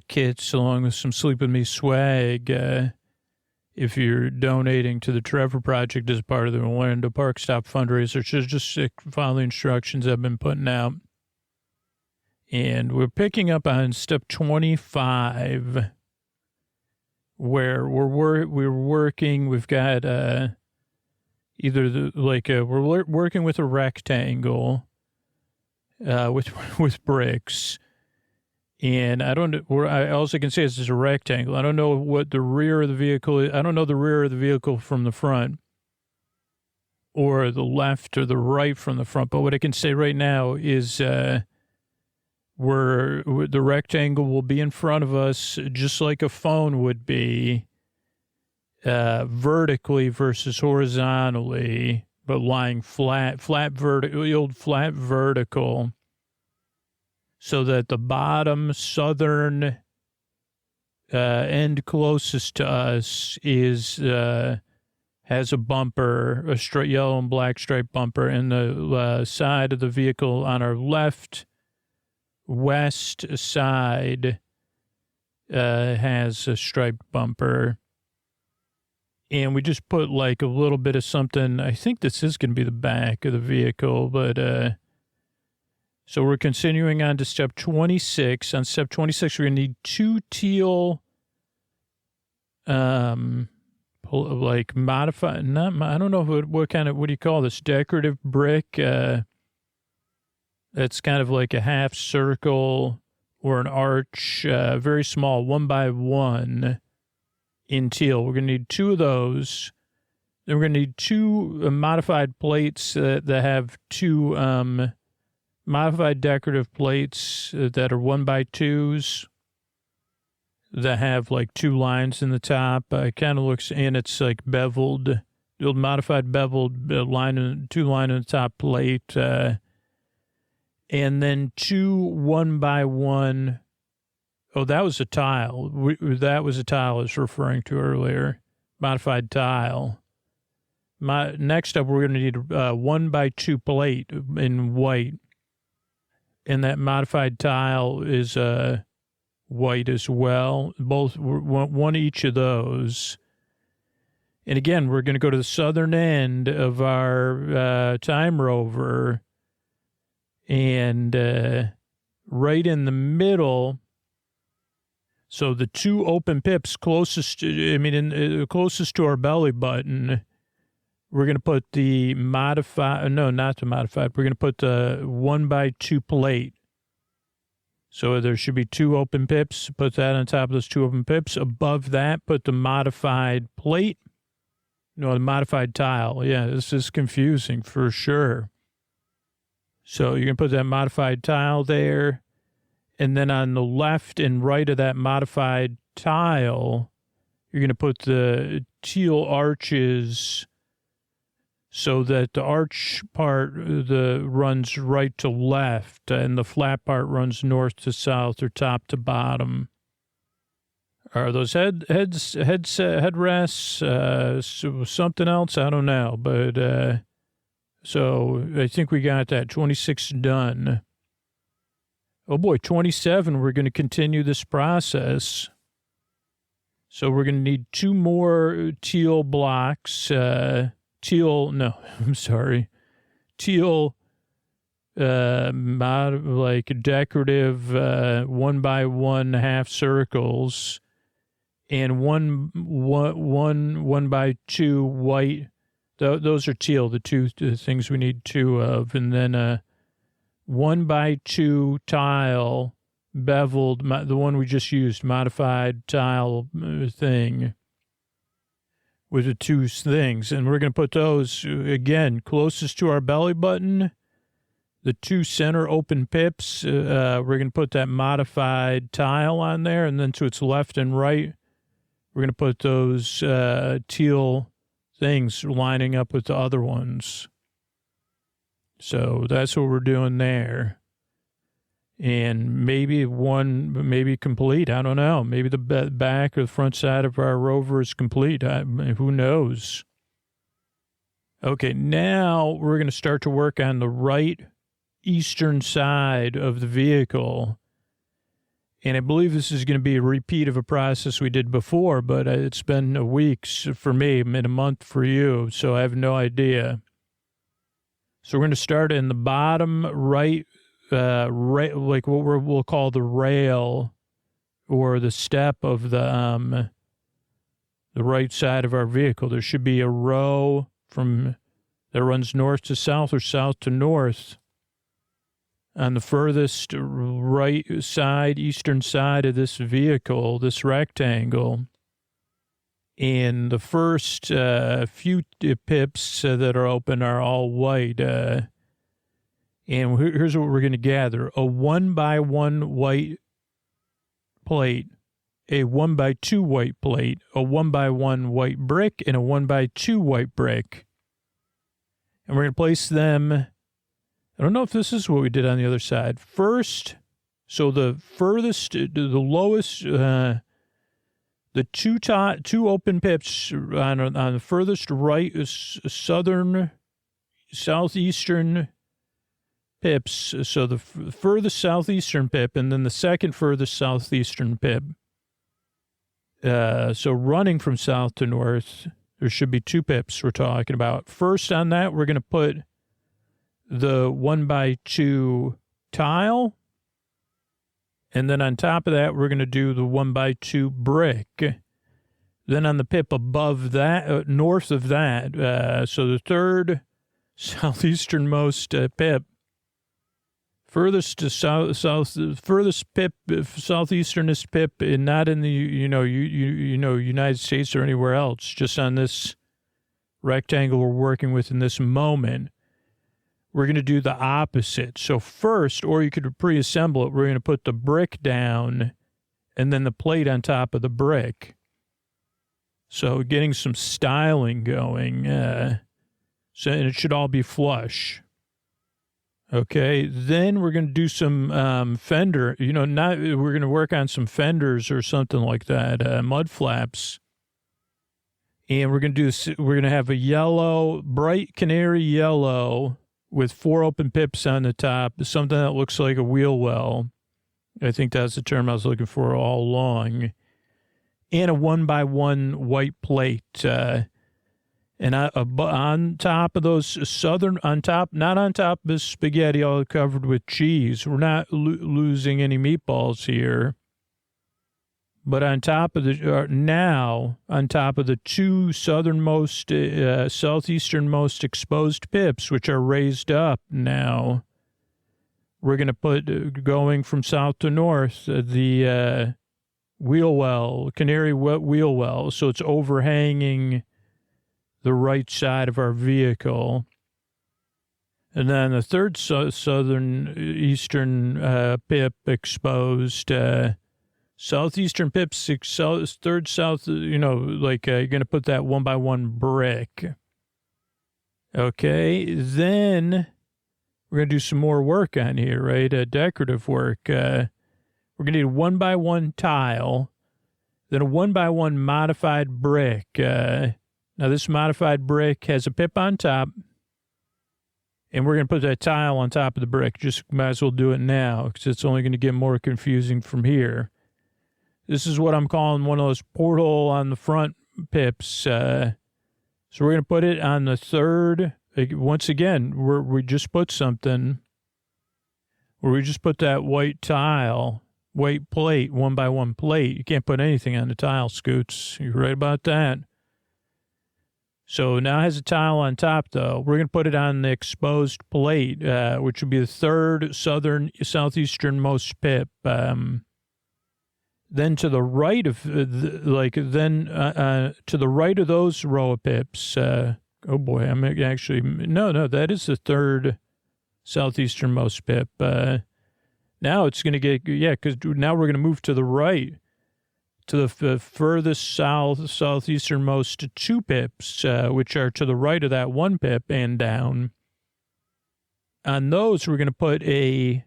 kits along with some Sleep With Me swag. if you're donating to the Trevor Project as part of the Orlando Park Stop fundraiser, just follow the instructions I've been putting out. And we're picking up on step 25, where we're working. We've got we're working with a rectangle with bricks. And I also can say this is a rectangle. I don't know what the rear of the vehicle is. I don't know the rear of the vehicle from the front or the left or the right from the front. But what I can say right now is the rectangle will be in front of us just like a phone would be, vertically versus horizontally, but lying flat vertical. So that the bottom southern end closest to us has a bumper, a straight yellow and black striped bumper, and the side of the vehicle on our west side has a striped bumper. And we just put like a little bit of something. I think this is going to be the back of the vehicle, but so we're continuing on to step 26. On step 26, we're going to need 2 teal, like modified, I don't know what do you call this, decorative brick. That's kind of like a half circle or an arch, very small, 1x1 in teal. We're going to need 2 of those. Then we're going to need 2 modified plates that have 2, modified decorative plates that are 1x2s that have like 2 lines in the top. It kind of looks, and it's like beveled, the old modified beveled 2 line in the top plate. And then 2 1x1. Oh, that was a tile. That was a tile I was referring to earlier. Modified tile. Next up, we're going to need a 1x2 plate in white. And that modified tile is white as well. Both, one each of those. And again, we're going to go to the southern end of our time rover. And right in the middle, so the 2 open pips closest to our belly button, we're going to put the modified, no, not the modified. We're going to put the 1x2 plate. So there should be 2 open pips. Put that on top of those 2 open pips. Above that, put the modified plate. No, the modified tile. Yeah, this is confusing for sure. So you're going to put that modified tile there. And then on the left and right of that modified tile, you're going to put the teal arches so that the arch part runs right to left and the flat part runs north to south or top to bottom. Are those headrests something else? I don't know, but so I think we got that 26 done. Oh boy, 27. We're going to continue this process. So we're going to need 2 more teal blocks. Teal, like decorative 1x1 half circles, and 1x2 white. Those are teal, the 2 things we need 2 of, and then 1x2 tile beveled, the one we just used, modified tile thing. With the 2 things, and we're going to put those, again, closest to our belly button, the 2 center open pips, we're going to put that modified tile on there, and then to its left and right, we're going to put those teal things lining up with the other ones. So that's what we're doing there. And maybe complete. I don't know. Maybe the back or the front side of our Rover is complete. Who knows? Okay, now we're going to start to work on the right eastern side of the vehicle. And I believe this is going to be a repeat of a process we did before, but it's been weeks for me and a month for you, so I have no idea. So we're going to start in the bottom right, like what we'll call the rail or the step of the right side of our vehicle. There should be a row that runs north to south or south to north on the furthest right side, eastern side of this vehicle, this rectangle. And the first few pips that are open are all white. And here's what we're going to gather. A 1x1 white plate, a 1x2 white plate, a 1x1 white brick, and a 1x2 white brick. And we're going to place them. I don't know if this is what we did on the other side. First, so the furthest, the lowest, the two open pips on the furthest right southeastern pips. So the furthest southeastern pip, and then the second furthest southeastern pip. So running from south to north, there should be 2 pips we're talking about. First on that, we're going to put the 1x2 tile. And then on top of that, we're going to do the 1x2 brick. Then on the pip above that, north of that, so the third southeasternmost pip, furthest to furthest pip, southeasternest pip, and not in the United States or anywhere else, just on this rectangle we're working with in this moment. We're going to do the opposite. So first, or you could pre-assemble it, we're going to put the brick down and then the plate on top of the brick. So getting some styling going. And it should all be flush. Okay, then we're going to do some fender, we're going to work on some fenders or something like that, mud flaps. And we're going to have a yellow, bright canary yellow with 4 open pips on the top, something that looks like a wheel well. I think that's the term I was looking for all along. And a 1x1 white plate. And on top of those not on top of the spaghetti all covered with cheese. We're not losing any meatballs here. But on top of on top of the 2 southeasternmost exposed pips, which are raised up now, we're going to put, going from south to north, the wheel well, canary wheel well. So it's overhanging the right side of our vehicle. And then the third eastern pip exposed, southeastern pips, third south, you're going to put that 1x1 brick. Okay, then we're going to do some more work on here, right? Decorative work. We're going to need a 1x1 tile, then a 1x1 modified brick. Now, this modified brick has a pip on top, and we're going to put that tile on top of the brick. Just might as well do it now, because it's only going to get more confusing from here. This is what I'm calling one of those porthole on the front pips. So we're going to put it on the third. Once again, we just put something where we just put that white tile, white plate, 1x1 plate. You can't put anything on the tile, Scoots. You're right about that. So now it has a tile on top, though. We're going to put it on the exposed plate, which would be the third southeasternmost pip. Then to the right of to the right of those row of pips. Oh boy, I'm actually no. That is the third southeasternmost pip. Now it's going to get because now we're going to move to the right, to the furthest southeasternmost 2 pips, which are to the right of that 1 pip and down. On those, we're going to put a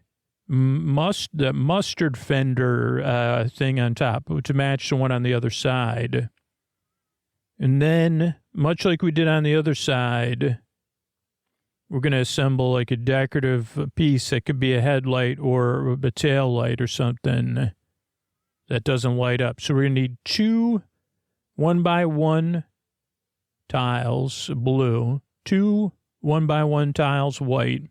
mustard fender thing on top to match the one on the other side. And then, much like we did on the other side, we're going to assemble like a decorative piece that could be a headlight or a tail light or something. that doesn't light up. So we're going to need 2 1x1 tiles blue, 2 1x1 tiles white,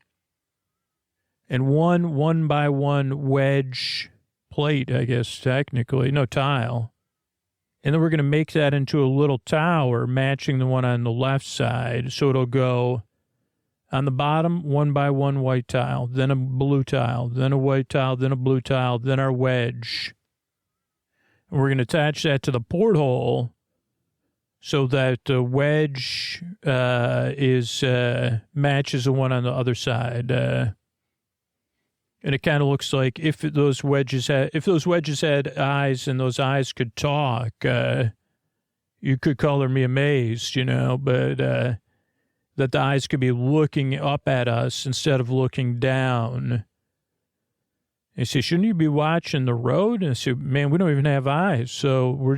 and 1 1x1 wedge plate, I guess, technically. No, tile. And then we're going to make that into a little tower matching the one on the left side. So it'll go on the bottom, 1x1 white tile, then a blue tile, then a white tile, then a blue tile, then our wedge. And we're going to attach that to the porthole so that the wedge matches the one on the other side. And it kind of looks like if those wedges had eyes and those eyes could talk, you could color me amazed, but that the eyes could be looking up at us instead of looking down. I say, shouldn't you be watching the road? And I say, man, we don't even have eyes, so we're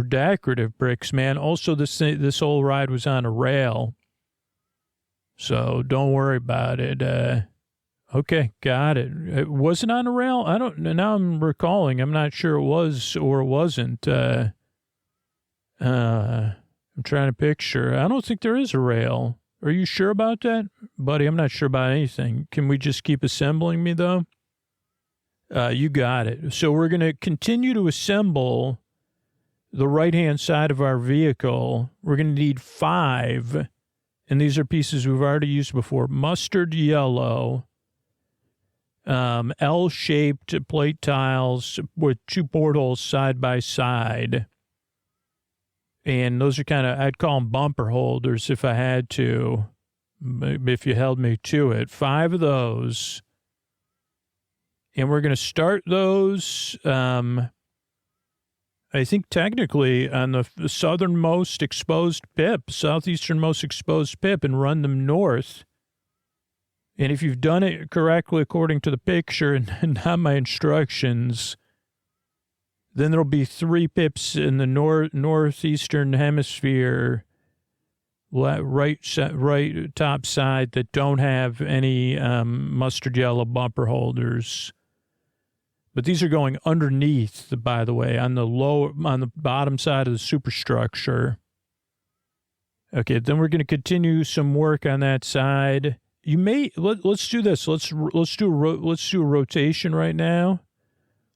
decorative bricks, man. Also, this whole ride was on a rail. So don't worry about it. Okay, got it. Was it on a rail? Now I'm recalling. I'm not sure it was or it wasn't. I'm trying to picture. I don't think there is a rail. Are you sure about that? Buddy, I'm not sure about anything. Can we just keep assembling me, though? You got it. So we're going to continue to assemble the right-hand side of our vehicle. We're going to need 5. And these are pieces we've already used before. Mustard yellow, L-shaped plate tiles with 2 portholes side by side. And those are I'd call them bumper holders if I had to, if you held me to it. 5 of those. And we're going to start those, I think technically on the southernmost exposed pip, southeasternmost exposed pip, and run them north. And if you've done it correctly according to the picture and not my instructions, then there'll be 3 pips in the northeastern hemisphere, right top side, that don't have any mustard yellow bumper holders. But these are going underneath, by the way, on the bottom side of the superstructure. Okay, then we're going to continue some work on that side. Let's do this. Let's do a rotation right now.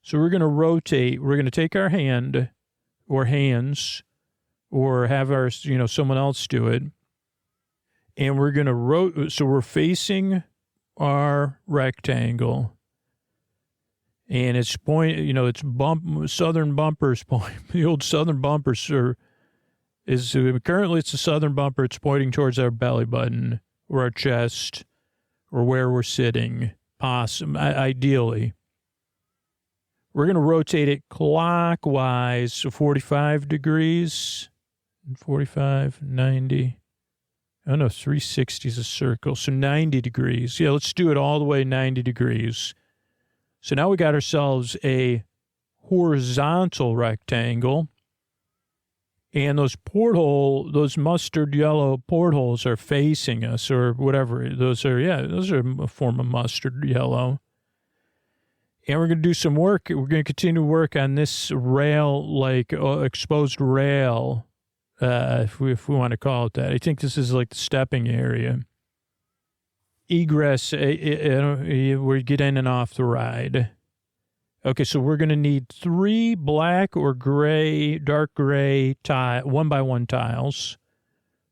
So we're going to rotate. We're going to take our hand or hands or have someone else do it. And we're going to rotate. So we're facing our rectangle. And it's southern bumpers point. The old southern bumpers currently it's a southern bumper. It's pointing towards our belly button or our chest or where we're sitting, ideally. We're going to rotate it clockwise, so 45 degrees, 45, 90. Oh, no, 360 is a circle, so 90 degrees. Yeah, let's do it all the way 90 degrees. So now we got ourselves a horizontal rectangle, and those mustard yellow portholes are facing us or whatever. Those are a form of mustard yellow. And we're going to do some work. We're going to continue to work on this rail, exposed rail, if we want to call it that. I think this is like the stepping area. Egress, we get in and off the ride. Okay, so we're going to need 3 black or gray, dark gray 1x1 tiles,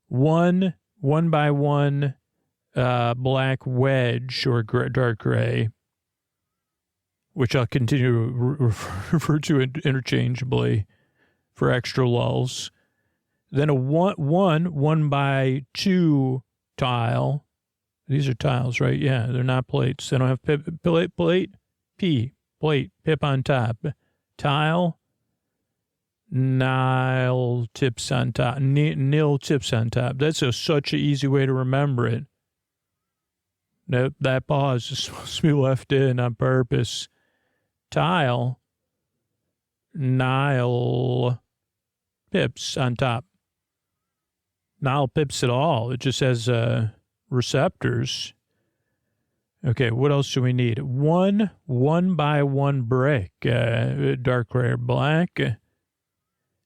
1 1x1 black wedge or dark gray, which I'll continue to refer to interchangeably for extra lulls. Then a 1x2 tile. These are tiles, right? Yeah, they're not plates. They don't have plate, pip on top. Tile, nil tips on top. Nil tips on top. That's such an easy way to remember it. That pause is supposed to be left in on purpose. Tile, nil pips on top. Nile pips at all. It just has receptors. Okay, what else do we need? One by one brick, dark gray or black. Then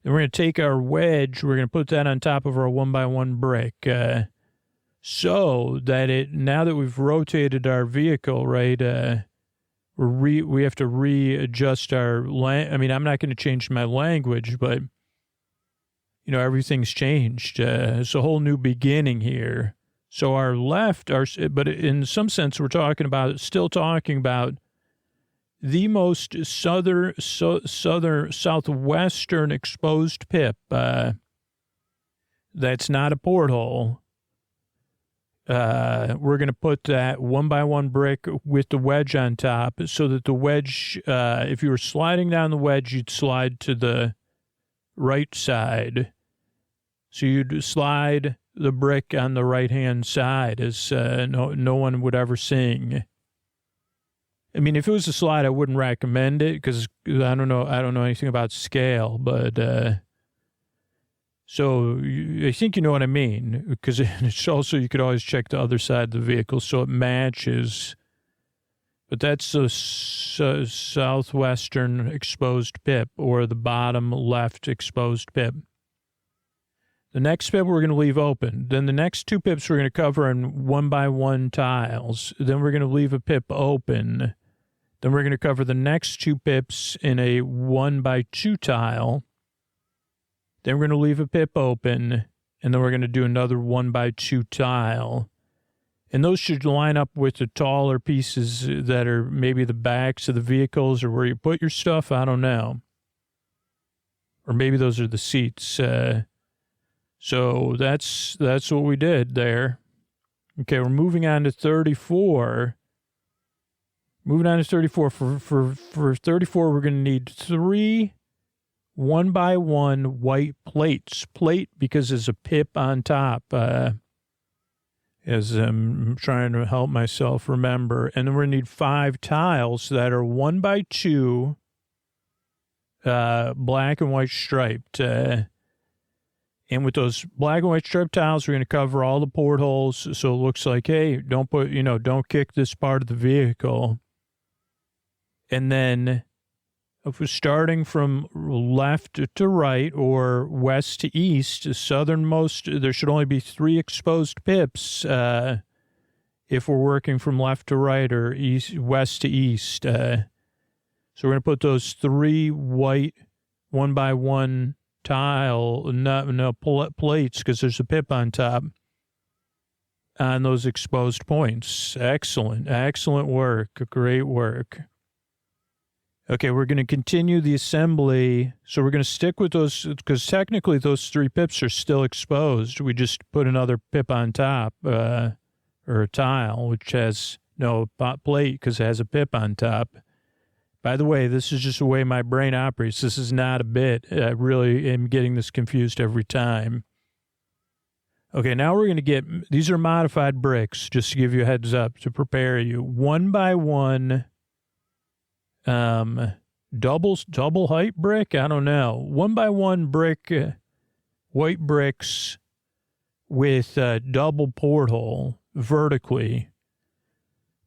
we're going to take our wedge. We're going to put that on top of our 1 by 1 brick, so that now that we've rotated our vehicle, right? We have to readjust our I mean, I'm not going to change my language, but everything's changed. It's a whole new beginning here. So our left, but in some sense, we're still talking about the most southwestern exposed pip. That's not a porthole. We're going to put that 1 by 1 brick with the wedge on top, so that the wedge, if you were sliding down the wedge, you'd slide to the right side. So you'd slide the brick on the right-hand side, as no one would ever sing. I mean, if it was a slide, I wouldn't recommend it, because I don't know anything about scale, but so I think you know what I mean, because it's also, you could always check the other side of the vehicle so it matches. But that's the southwestern exposed pip, or the bottom left exposed pip. The next pip we're going to leave open. Then the next 2 pips we're going to cover in 1 by 1 tiles. Then we're going to leave a pip open. Then we're going to cover the next 2 pips in a 1 by 2 tile. Then we're going to leave a pip open. And then we're going to do another 1 by 2 tile. And those should line up with the taller pieces that are maybe the backs of the vehicles, or where you put your stuff. I don't know. Or maybe those are the seats. So that's what we did there. Okay, we're moving on to 34. Moving on to 34. For 34, we're going to need 3 1 by 1 white plates. Plate because there's a pip on top, as I'm trying to help myself remember. And then we're going to need 5 tiles that are 1 by 2, black and white striped. And with those black and white strip tiles, we're going to cover all the portholes. So it looks like, hey, don't kick this part of the vehicle. And then if we're starting from left to right, or west to east, southernmost, there should only be 3 exposed pips, if we're working from left to right, or west to east. So we're going to put those 3 white 1 by 1 plates, because there's a pip on top, on those exposed points. Excellent work. Great work. Okay, we're going to continue the assembly. So we're going to stick with those, because technically those 3 pips are still exposed. We just put another pip on top, or a tile, which has no plate because it has a pip on top. By the way, this is just the way my brain operates. This is not a bit. I really am getting this confused every time. Okay, now we're going to get, these are modified bricks, just to give you a heads up to prepare you. 1 by 1, double height brick? I don't know. 1 by 1 brick, white bricks with double porthole vertically.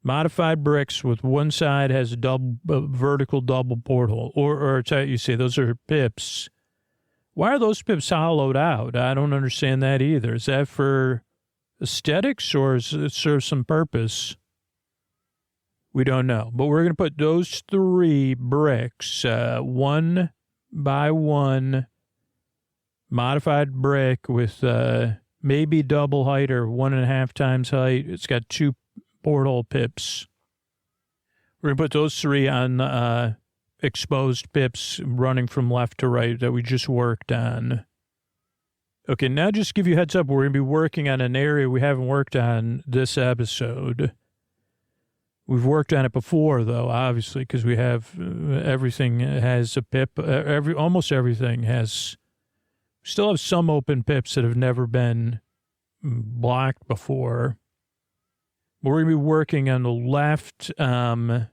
Modified bricks with one side has a vertical double porthole. Or it's how you say, those are pips. Why are those pips hollowed out? I don't understand that either. Is that for aesthetics, or does it serve some purpose? We don't know. But we're going to put those 3 bricks, 1 by 1 modified brick with maybe double height or 1.5 times height. It's got 2 porthole pips. We're going to put those 3 on exposed pips running from left to right that we just worked on. Okay, now just to give you a heads up, we're going to be working on an area we haven't worked on this episode. We've worked on it before, though, obviously, because we have everything has a pip. Almost everything has. Still have some open pips that have never been blocked before. We're going to be working on the left, the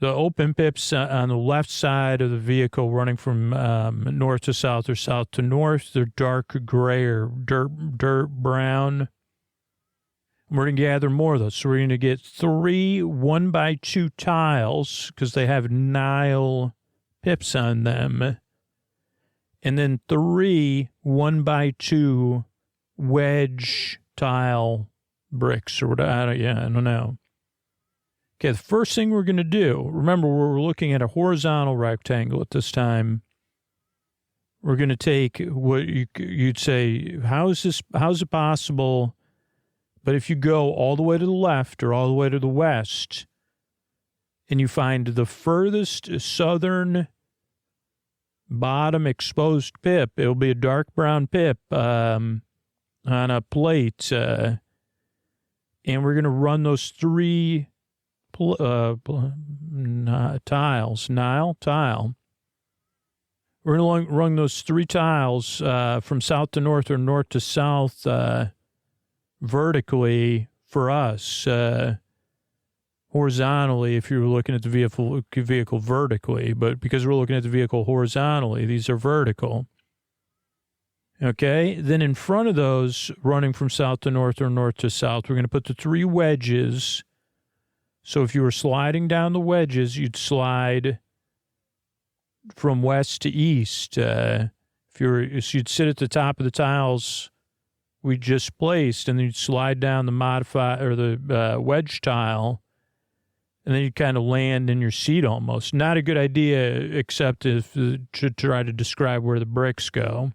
open pips on the left side of the vehicle running from north to south or south to north. They're dark gray or dirt brown. We're going to gather more of those. So we're going to get 3 1x2 tiles because they have Nile pips on them. And then 3 1x2 wedge tile bricks or whatever. I don't know. Okay, the first thing we're going to do, remember we're looking at a horizontal rectangle at this time. We're going to take what you'd say, how's it possible? But if you go all the way to the left or all the way to the west and you find the furthest southern bottom exposed pip, it'll be a dark brown pip on a plate. And we're going to run those 3 tiles, Nile tile. We're going to run those 3 tiles from south to north or north to south vertically for us, horizontally if you're looking at the vehicle vertically, but because we're looking at the vehicle horizontally, these are vertical. Okay, then in front of those, running from south to north or north to south, we're going to put the 3 wedges. So if you were sliding down the wedges, you'd slide from west to east. So you'd sit at the top of the tiles we just placed, and then you'd slide down the wedge tile, and then you'd kind of land in your seat almost. Not a good idea, except to try to describe where the bricks go.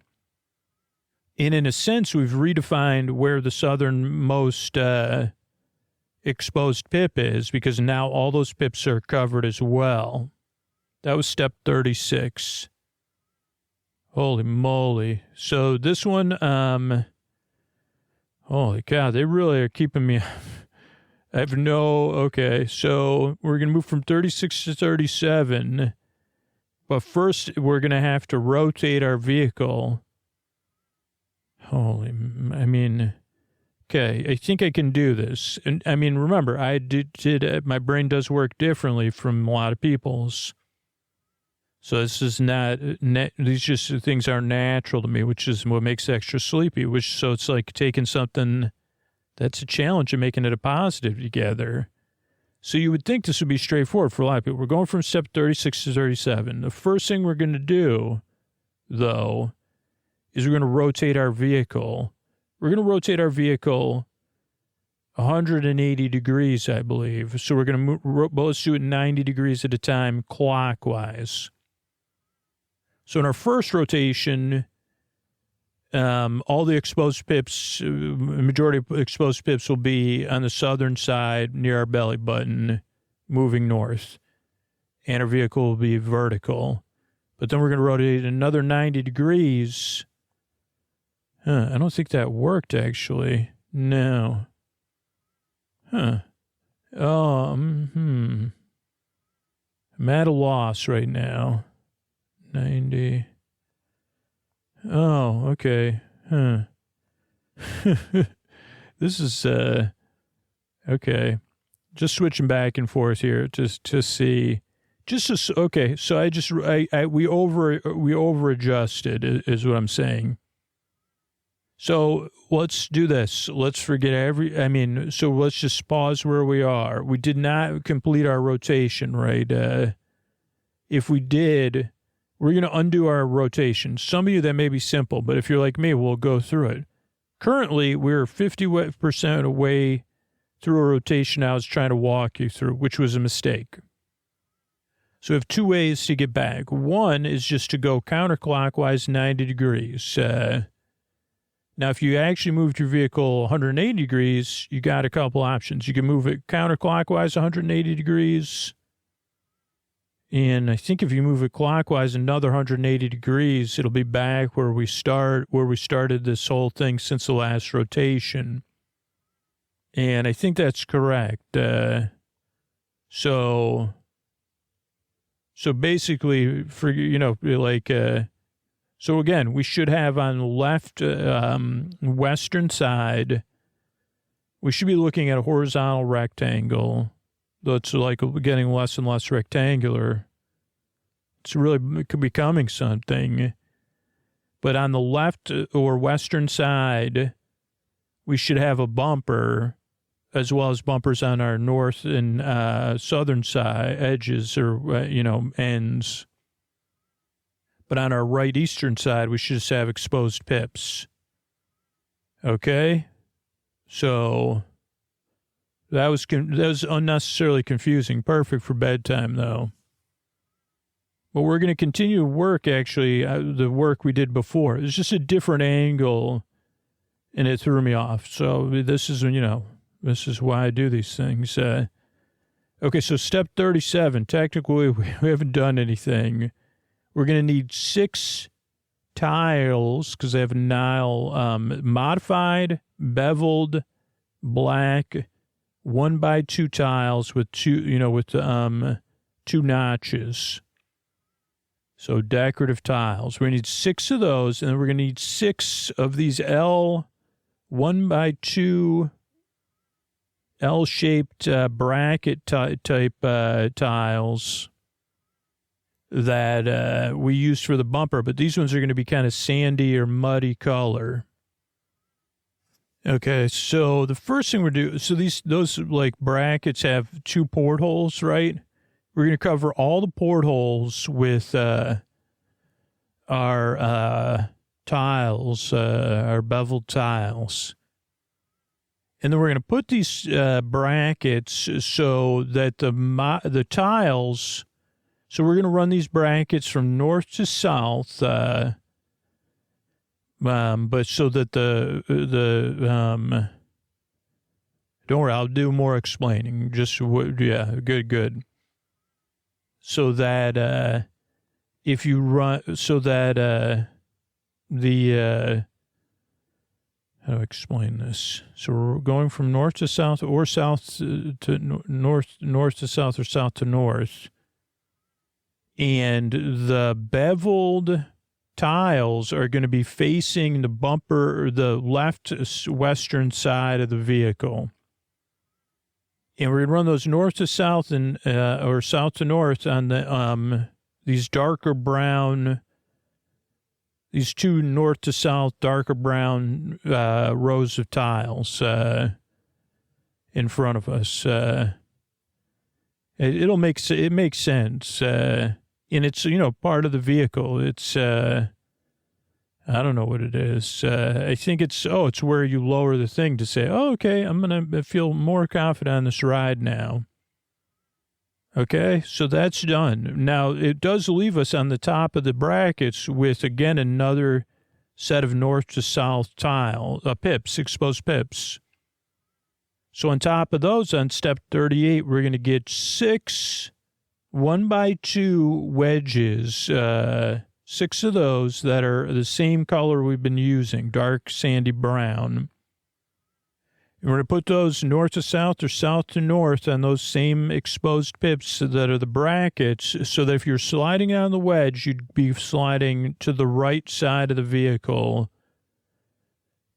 And in a sense, we've redefined where the southernmost exposed pip is, because now all those pips are covered as well. That was step 36. Holy moly. So this one, holy cow, they really are keeping me. Okay, so we're going to move from 36 to 37. But first, we're going to have to rotate our vehicle. Okay, I think I can do this. And I mean, remember, my brain does work differently from a lot of people's. So this is not, these just things aren't natural to me, which is what makes it extra sleepy, so it's like taking something that's a challenge and making it a positive together. So you would think this would be straightforward for a lot of people. We're going from step 36 to 37. The first thing we're going to do, though, is we're going to rotate our vehicle. We're going to rotate our vehicle 180 degrees, I believe. So we're going to let's do it 90 degrees at a time clockwise. So in our first rotation, all the exposed pips, majority of exposed pips will be on the southern side near our belly button, moving north. And our vehicle will be vertical. But then we're going to rotate another 90 degrees. I don't think that worked, actually. No. I'm at a loss right now. 90. Oh, okay. This is, okay. Just switching back and forth here to see. Okay, so we over adjusted is what I'm saying. So let's do this. Let's forget so let's just pause where we are. We did not complete our rotation, right? If we did, we're going to undo our rotation. Some of you, that may be simple, but if you're like me, we'll go through it. Currently, we're 50% away through a rotation I was trying to walk you through, which was a mistake. So we have 2 ways to get back. One is just to go counterclockwise 90 degrees. Now, if you actually moved your vehicle 180 degrees, you got a couple options. You can move it counterclockwise 180 degrees. And I think if you move it clockwise another 180 degrees, it'll be back where we started this whole thing since the last rotation. And I think that's correct. So basically, so again, we should have on the left western side, we should be looking at a horizontal rectangle. Though it's like getting less and less rectangular. It could be becoming something. But on the left or western side, we should have a bumper as well as bumpers on our north and southern side edges or, ends. But on our right eastern side, we should just have exposed pips. Okay? So that was unnecessarily confusing. Perfect for bedtime, though. But we're going to continue to work, actually, the work we did before. It's just a different angle, and it threw me off. So this is, this is why I do these things. Okay, so step 37. Technically, we haven't done anything. We're going to need 6 tiles because they have Nile modified, beveled, black, 1x2 tiles with 2 notches. So decorative tiles. We need 6 of those, and then we're going to need 6 of these L 1x2 L-shaped bracket type tiles that we used for the bumper, but these ones are going to be kind of sandy or muddy color. Okay, so the first thing we're doing, so those like brackets have 2 portholes, right? We're going to cover all the portholes with our tiles, our beveled tiles. And then we're going to put these brackets so that the tiles, so we're going to run these brackets from north to south, but so that don't worry, I'll do more explaining. Good. So that if you run, so that how to explain this? So we're going from north to south, or south to north to south, or south to north, and the beveled tiles are going to be facing the bumper, or the left western side of the vehicle. And we're going to run those north to south and or south to north on the these darker brown, these 2 north to south darker brown rows of tiles in front of us. It makes sense, and it's part of the vehicle. It's I don't know what it is. I think it's where you lower the thing to say, okay, I'm going to feel more confident on this ride now. Okay, so that's done. Now, it does leave us on the top of the brackets with, again, another set of north to south pips, exposed pips. So on top of those, on step 38, we're going to get 6 1x2 wedges, 6 of those that are the same color we've been using, dark sandy brown. And we're going to put those north to south or south to north on those same exposed pips that are the brackets, so that if you're sliding on the wedge, you'd be sliding to the right side of the vehicle,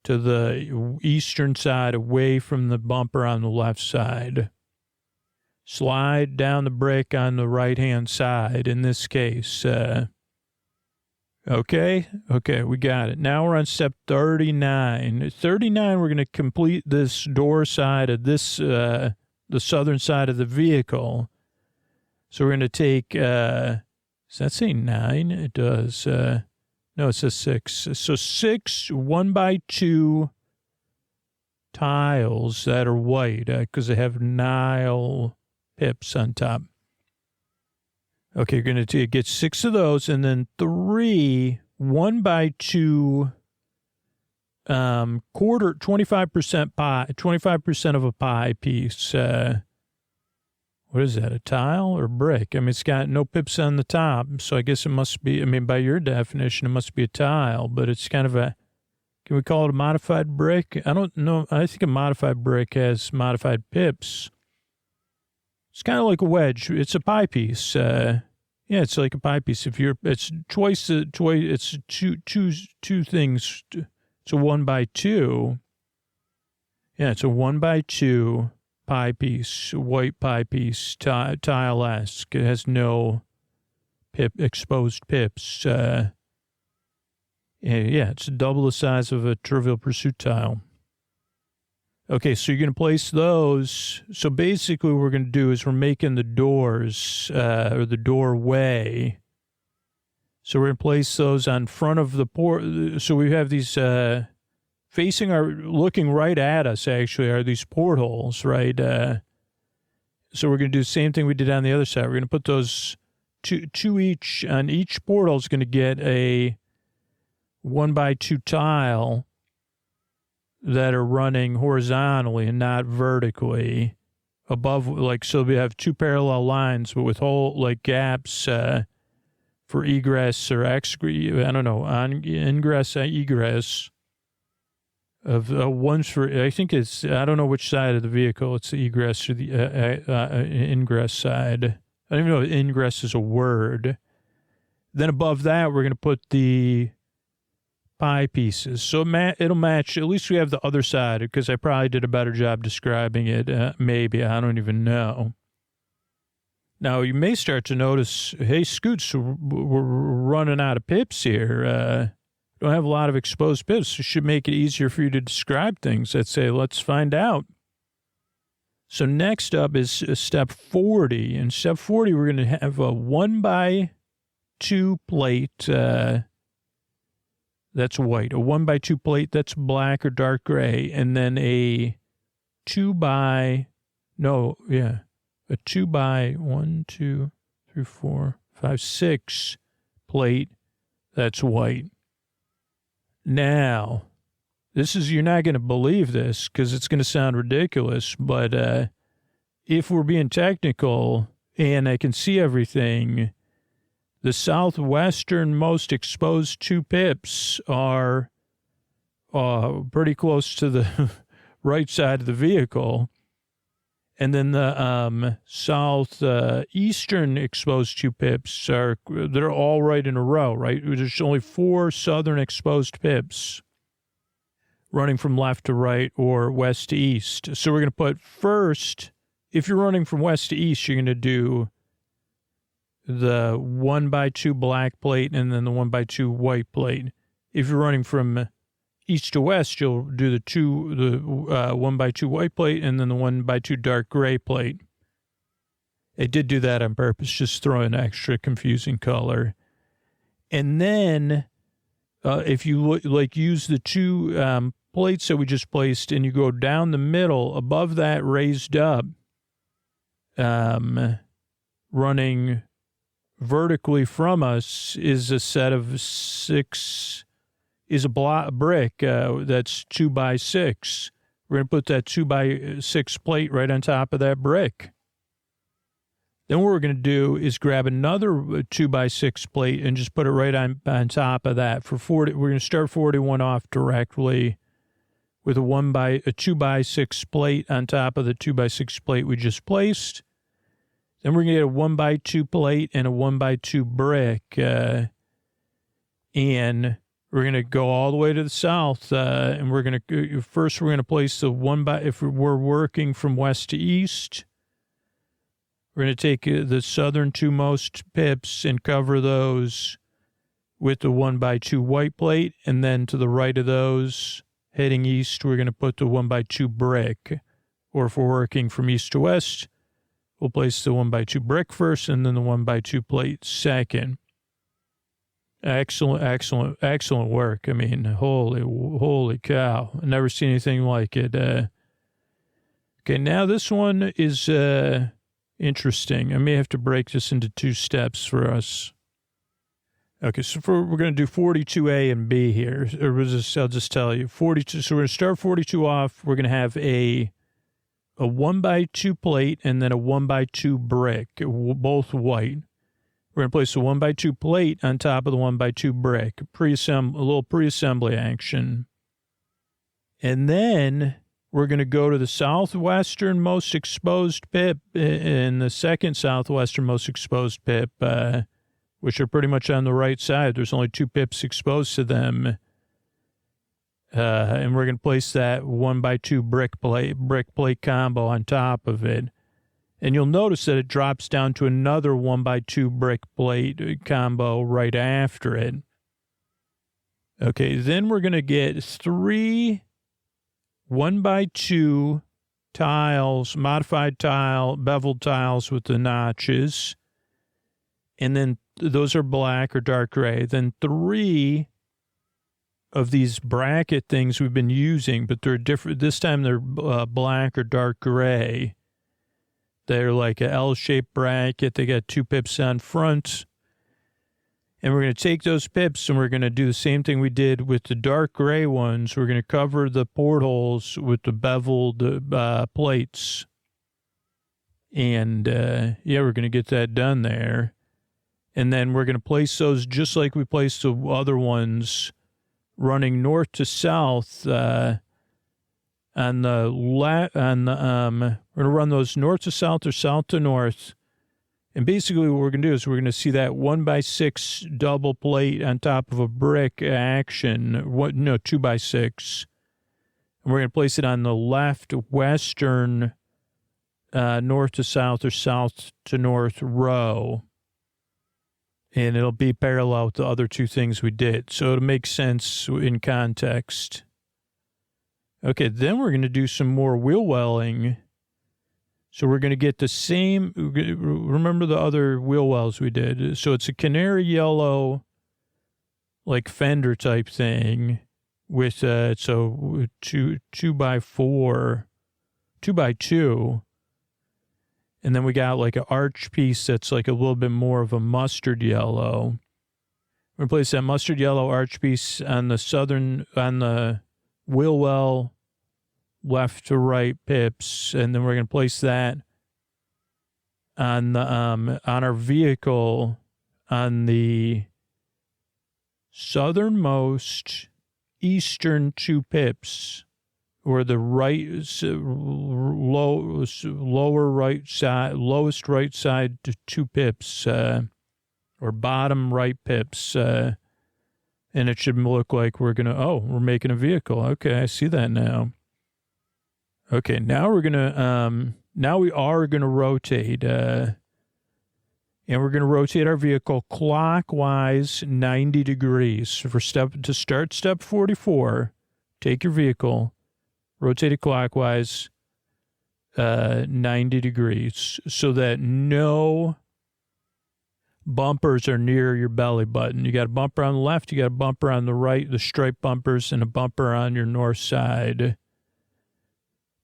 to the eastern side, away from the bumper on the left side. Slide down the brick on the right-hand side in this case. Okay, we got it. Now we're on step 39. 39, we're going to complete this door side of this, the southern side of the vehicle. So we're going to take, does that say 9? It does. No, it says 6. So 6 1x2 tiles that are white because they have Nile pips on top. Okay, you're going to get 6 of those, and then 3 1x2 quarter, 25% pie, 25% of a pie piece. What is that, a tile or brick? I mean, it's got no pips on the top, so I guess it must be, by your definition, it must be a tile, but it's kind of can we call it a modified brick? I don't know. I think a modified brick has modified pips. It's kind of like a wedge. It's a pie piece. It's like a pie piece. It's it's two things. It's a 1x2. Yeah, it's a 1x2 pie piece, white pie piece, tile-esque. It has no exposed pips. It's double the size of a Trivial Pursuit tile. Okay, so you're going to place those. So basically what we're going to do is we're making the doors, or the doorway. So we're going to place those on front of the port. So we have these, looking right at us, actually, are these portholes, right? So we're going to do the same thing we did on the other side. We're going to put those two each, on each portal is going to get a 1x2 tile that are running horizontally and not vertically above, like, so we have two parallel lines, but with gaps, for egress or ingress, egress of one's for, I think it's, I don't know which side of the vehicle, it's the egress or the ingress side. I don't even know if ingress is a word. Then above that, we're going to put the pie pieces. So it'll match, at least we have the other side, because I probably did a better job describing it. Maybe, I don't even know. Now, you may start to notice, hey, Scoots, we're running out of pips here. Don't have a lot of exposed pips. It should make it easier for you to describe things. I'd say, let's find out. So next up is step 40. In step 40, we're going to have a 1x2 plate. That's white. A 1x2 plate, that's black or dark gray. And then a 2x, a 2x 1, 2, 3, 4, 5, 6 plate, that's white. Now, you're not going to believe this because it's going to sound ridiculous, but if we're being technical and I can see everything, the southwesternmost exposed 2 pips are pretty close to the right side of the vehicle. And then the southeastern exposed 2 pips they're all right in a row, right? There's only 4 southern exposed pips running from left to right or west to east. So we're going to put first, if you're running from west to east, you're going to do the 1x2 black plate and then the 1x2 white plate. If you're running from east to west, you'll do the 1x2 white plate and then the 1x2 dark gray plate. I did do that on purpose, just throw an extra confusing color. And then if you use the 2 plates that we just placed and you go down the middle, above that raised up, running vertically from us is a set of 6, is a brick that's 2x6. We're going to put that 2x6 plate right on top of that brick. Then what we're going to do is grab another 2x6 plate and just put it right on top of that. For 40, we're going to start 41 off directly with a 2x6 plate on top of the 2x6 plate we just placed. Then we're going to get a 1x2 plate and a 1x2 brick. And we're going to go all the way to the south. And we're going to place the if we're working from west to east, we're going to take the southern 2 most pips and cover those with the 1x2 white plate. And then to the right of those, heading east, we're going to put the 1x2 brick. Or if we're working from east to west, we'll place the 1x2 brick first and then the 1x2 plate second. Excellent work. I mean, holy cow. I've never seen anything like it. Okay, now this one is interesting. I may have to break this into 2 steps for us. Okay, so we're going to do 42A and B here. I'll just tell you. 42. So we're going to start 42 off. We're going to have a 1x2 plate and then a 1x2 brick, both white. We're going to place a 1x2 plate on top of the 1x2 brick, a little pre-assembly action. And then we're going to go to the southwesternmost exposed pip and the second southwesternmost exposed pip, which are pretty much on the right side. There's only 2 pips exposed to them. And we're going to place that 1x2 brick plate combo on top of it. And you'll notice that it drops down to another 1x2 brick plate combo right after it. Okay, then we're going to get 3 1x2 tiles, modified tile, beveled tiles with the notches. And then those are black or dark gray. Then 3 of these bracket things we've been using, but they're different. This time they're black or dark gray. They're like a L-shaped bracket. They got 2 pips on front. And we're going to take those pips and we're going to do the same thing we did with the dark gray ones. We're going to cover the portholes with the beveled plates. And, we're going to get that done there. And then we're going to place those just like we placed the other ones, running north to south we're going to run those north to south or south to north. And basically what we're going to do is we're going to see that 1x6 double plate on top of a brick action. 2x6. And we're going to place it on the left western north to south or south to north row. And it'll be parallel with the other 2 things we did. So it'll make sense in context. Okay, then we're going to do some more wheel welling. So we're going to get the same, remember the other wheel wells we did. So it's a canary yellow, like fender type thing with, so 2x4, 2x2. And then we got like an arch piece that's like a little bit more of a mustard yellow. We're going to place that mustard yellow arch piece on the wheel well, left to right pips. And then we're going to place that on our vehicle on the southernmost eastern 2 pips. Or the lower right side, lowest right side to 2 pips, or bottom right pips. And it should look like we're making a vehicle. Okay, I see that now. Okay, now we are going to rotate, and we're going to rotate our vehicle clockwise 90 degrees. To start step 44, take your vehicle, rotate it clockwise 90 degrees so that no bumpers are near your belly button. You got a bumper on the left, you got a bumper on the right, the stripe bumpers, and a bumper on your north side.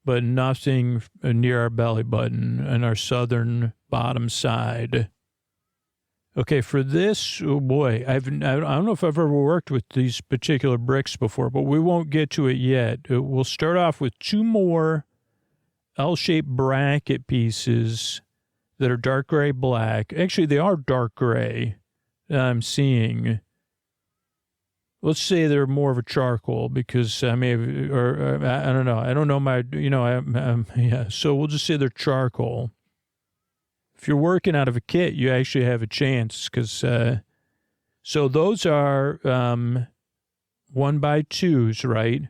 But nothing near our belly button and our southern bottom side. Okay, for this, oh boy, I don't know if I've ever worked with these particular bricks before, but we won't get to it yet. We'll start off with 2 more L-shaped bracket pieces that are dark gray black. Actually, they are dark gray that I'm seeing. Let's say they're more of a charcoal because I may have, or I don't know. I don't know so we'll just say they're charcoal. If you're working out of a kit, you actually have a chance because, so those are 1x2s, right?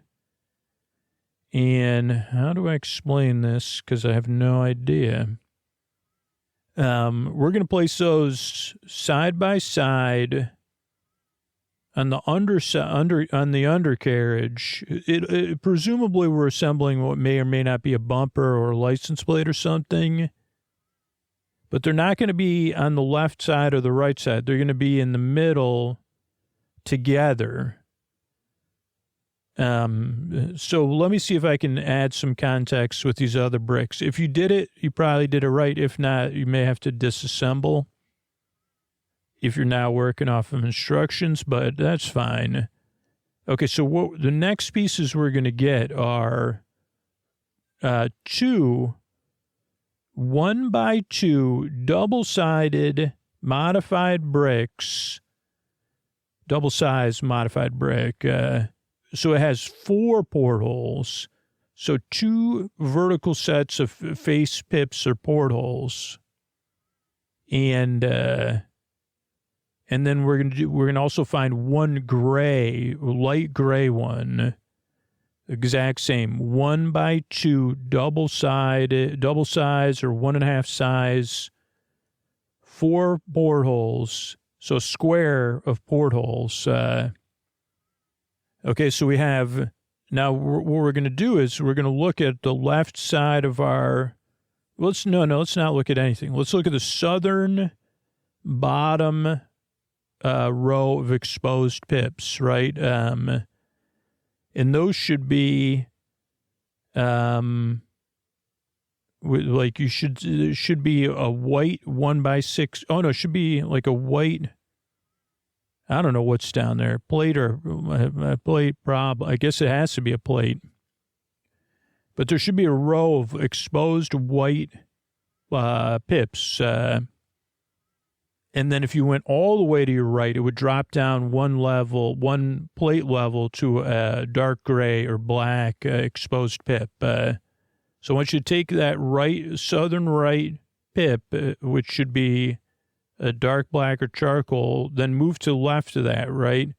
And how do I explain this? Because I have no idea. We're going to place those side by side on the on the undercarriage. It presumably we're assembling what may or may not be a bumper or a license plate or something. But they're not going to be on the left side or the right side. They're going to be in the middle together. So let me see if I can add some context with these other bricks. If you did it, you probably did it right. If not, you may have to disassemble if you're now working off of instructions, but that's fine. Okay, so what the next pieces we're going to get are 2 1x2 double-sided modified bricks, double-sized modified brick. So it has 4 portholes. So 2 vertical sets of face pips or portholes. And then we're going to also find 1 gray, light gray one. Exact same 1x2 double size or 1.5 size, 4 portholes. So a square of portholes. Okay, so we have Now, what we're going to do is we're going to look at the left side of our, let's not look at anything. Let's look at the southern bottom row of exposed pips, right? And those should be, like it should be a white 1x6. Oh no, it should be like a white, I don't know what's down there, plate or a plate I guess it has to be a plate. But there should be a row of exposed white pips. And then if you went all the way to your right, it would drop down one plate level to a dark gray or black exposed pip. So once you take that southern right pip, which should be a dark black or charcoal, then move to the left of that, right?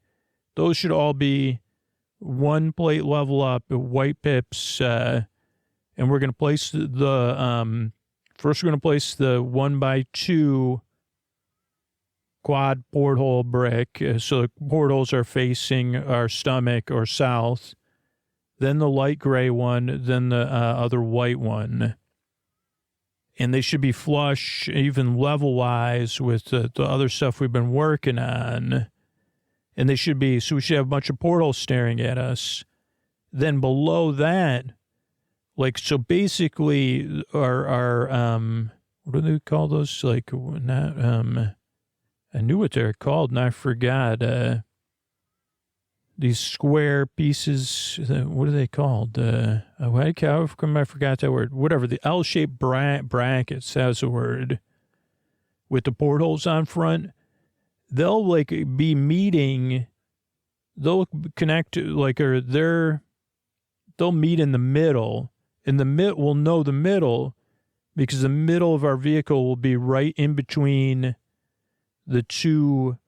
Those should all be one plate level up, white pips. And we're going to place first we're going to place the 1x2 quad porthole brick. So the portholes are facing our stomach or south. Then the light gray one, then the other white one. And they should be flush, even level-wise with the other stuff we've been working on. And they should be, so we should have a bunch of portholes staring at us. Then below that, like, so basically our what do they call those? Like, not, I knew what they're called and I forgot. These square pieces, what are they called? How come I forgot that word? Whatever, the L-shaped brackets, that's the word, with the portholes on front. They'll, like, be meeting, they'll connect, like, or they'll meet in the middle. We'll know the middle because the middle of our vehicle will be right in between the two,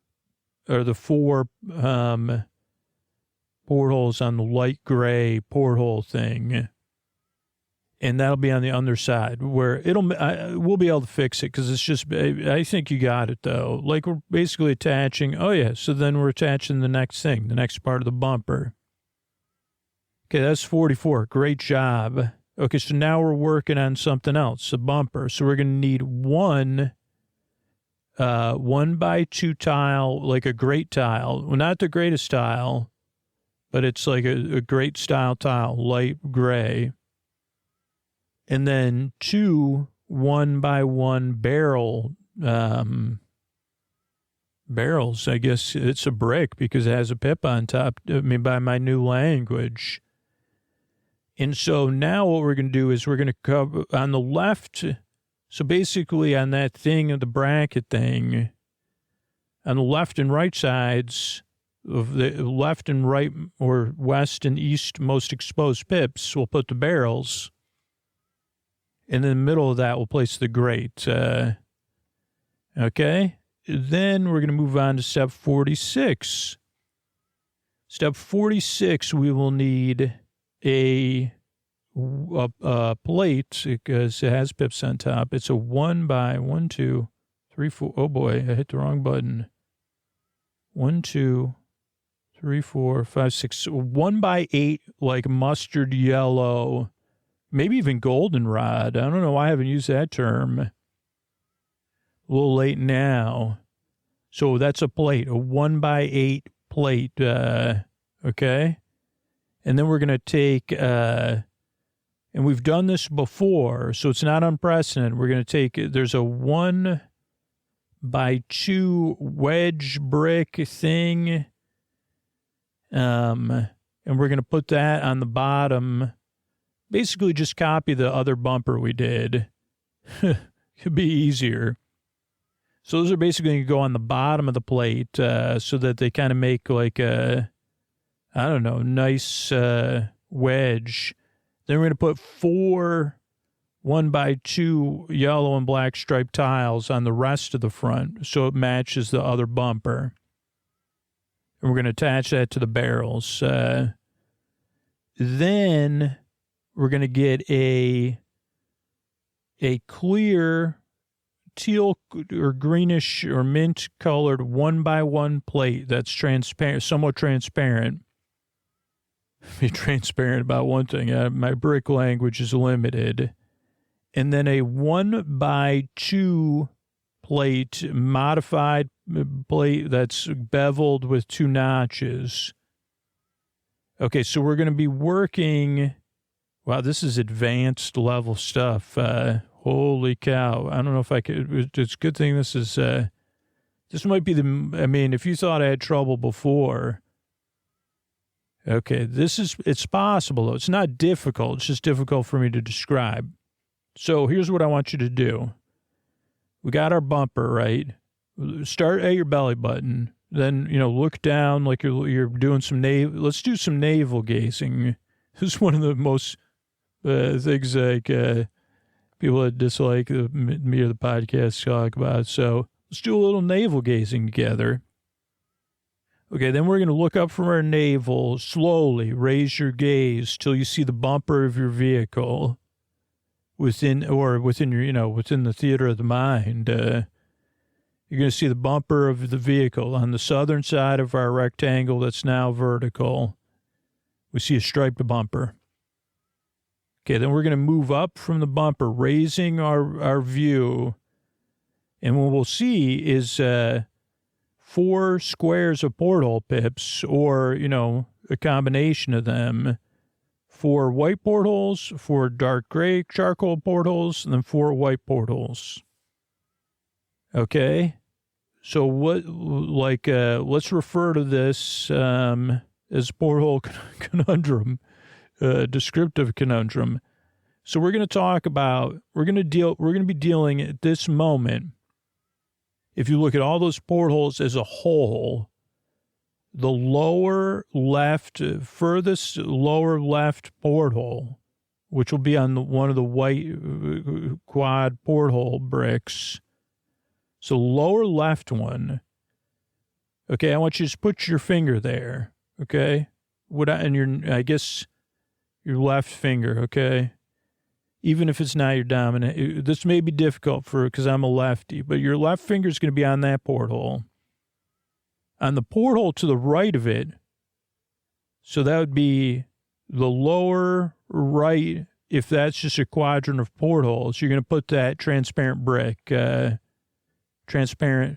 or the four, portholes on the light gray porthole thing. And that'll be on the underside where we'll be able to fix it because it's just, I think you got it though. Like we're basically attaching, oh yeah, so then we're attaching the next thing, the next part of the bumper. Okay, that's 44. Great job. Okay, so now we're working on something else, a bumper. So we're going to need one 1x2 tile, like a great tile. Well, not the greatest tile, but it's like a great style tile, light gray. And then 2 1x1 barrels. I guess it's a brick because it has a pip on top. I mean, by my new language. And so now what we're going to do is we're going to cover on the left. So basically on that thing, the bracket thing, on the left and right sides of the left and right or west and east most exposed pips, we'll put the barrels. And in the middle of that, we'll place the grate. Okay. Then we're going to move on to step 46. Step 46, we will need a plate because it has pips on top. It's a 1x1, 2, 3, 4. Oh boy, I hit the wrong button. 1, 2, 3, 4, 5, 6. 1x8, like mustard yellow, maybe even goldenrod. I don't know why I haven't used that term. A little late now. So that's a plate, a 1x8 plate. Okay. And then we're going to take, and we've done this before, so it's not unprecedented. We're going to take, there's a 1x2 wedge brick thing. And we're going to put that on the bottom. Basically just copy the other bumper we did. Could be easier. So those are basically going to go on the bottom of the plate so that they kind of make like a, I don't know, nice wedge. Then we're going to put 4 1x2 yellow and black striped tiles on the rest of the front so it matches the other bumper. And we're going to attach that to the barrels. Then we're going to get a clear teal or greenish or mint colored 1x1 plate that's transparent, somewhat transparent. be transparent about one thing. My brick language is limited. And then a 1x2 plate, modified plate that's beveled with 2 notches. Okay, so we're going to be working. Wow, this is advanced level stuff. Holy cow. I don't know if I could. It's a good thing this is. This might be if you thought I had trouble before. Okay, it's possible, though. It's not difficult. It's just difficult for me to describe. So here's what I want you to do. We got our bumper, right? Start at your belly button. Then, look down like you're doing some let's do some navel gazing. This is one of the most things like people that dislike me or the podcast talk about. So let's do a little navel gazing together. Okay, then we're going to look up from our navel, slowly raise your gaze till you see the bumper of your vehicle within your, within the theater of the mind. You're going to see the bumper of the vehicle on the southern side of our rectangle that's now vertical. We see a striped bumper. Okay, then we're going to move up from the bumper, raising our view. And what we'll see is 4 squares of porthole pips, or, a combination of them. 4 white portholes, 4 dark gray charcoal portholes, and then 4 white portholes. Okay? So let's refer to this as porthole conundrum, descriptive conundrum. So we're going to be dealing at this moment. If you look at all those portholes as a whole, the furthest lower left porthole, which will be on one of the white quad porthole bricks. So lower left one. Okay, I want you to just put your finger there. Okay, I guess your left finger. Okay. Even if it's not your dominant, this may be difficult because I'm a lefty, but your left finger is going to be on that porthole. On the porthole to the right of it, so that would be the lower right, if that's just a quadrant of portholes, you're going to put that transparent brick, transparent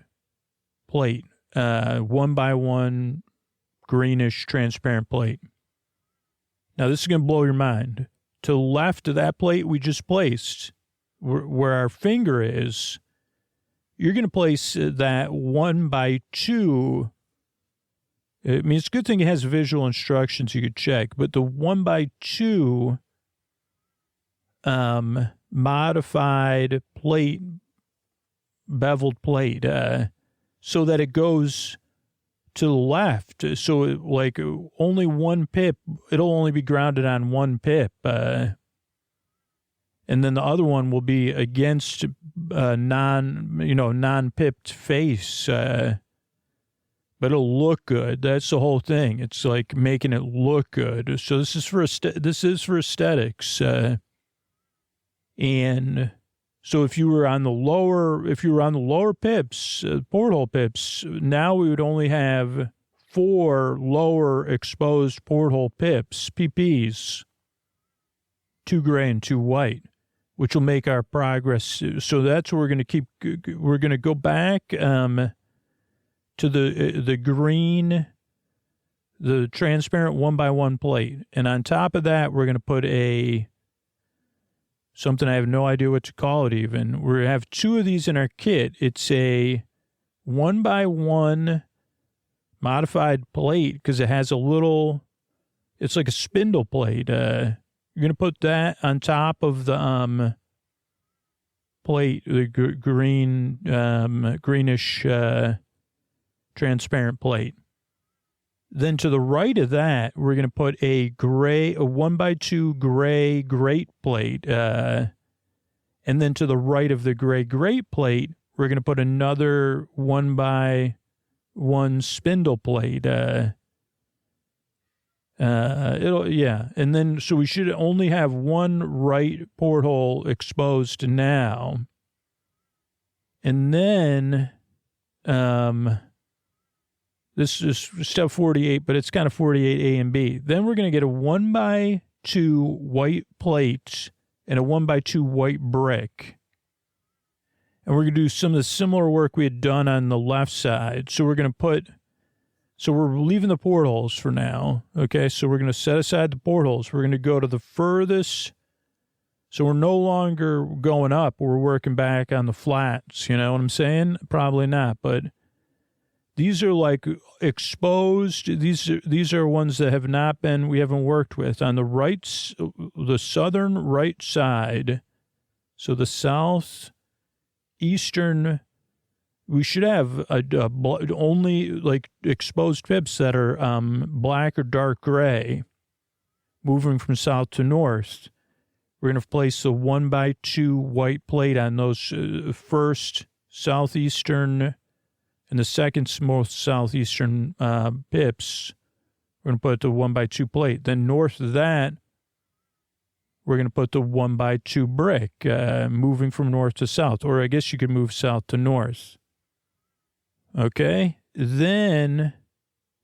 plate, 1x1 greenish transparent plate. Now, this is going to blow your mind. To the left of that plate we just placed, where our finger is, you're going to place that 1x2. It's a good thing it has visual instructions you could check, but the 1x2 modified plate, beveled plate, so that it goes to the left. So only one pip, it'll only be grounded on one pip. And then the other one will be against non-pipped face. But it'll look good. That's the whole thing. It's like making it look good. So this is for aesthetics. And so if you were on the lower pips, porthole pips, now we would only have 4 lower exposed porthole pips, PPs, 2 gray and 2 white, which will make our progress. So that's what we're going to keep. We're going to go back to the green, the transparent 1x1 plate. And on top of that, we're going to put something I have no idea what to call it even. We have 2 of these in our kit. It's a 1x1 modified plate because it has it's like a spindle plate. You're going to put that on top of the plate, the greenish transparent plate. Then to the right of that, we're going to put a 1x2 gray grate plate. And then to the right of the gray grate plate, we're going to put another 1x1 spindle plate. And then, so we should only have one right porthole exposed now. And then, This is step 48, but it's kind of 48A and B. Then we're going to get a 1x2 white plate and a 1x2 white brick. And we're going to do some of the similar work we had done on the left side. So we're going to we're leaving the portholes for now. Okay, so we're going to set aside the portholes. We're going to go to the furthest. So we're no longer going up. We're working back on the flats. You know what I'm saying? Probably not, but these are like exposed. These are ones that we haven't worked with. On the the southern right side, so the southeastern, we should have only like exposed pips that are black or dark gray, moving from south to north. We're going to place the 1x2 white plate on those first southeastern and the second most southeastern pips. We're going to put the 1x2 plate. Then north of that, we're going to put the 1x2 brick, moving from north to south. Or I guess you could move south to north. Okay? Then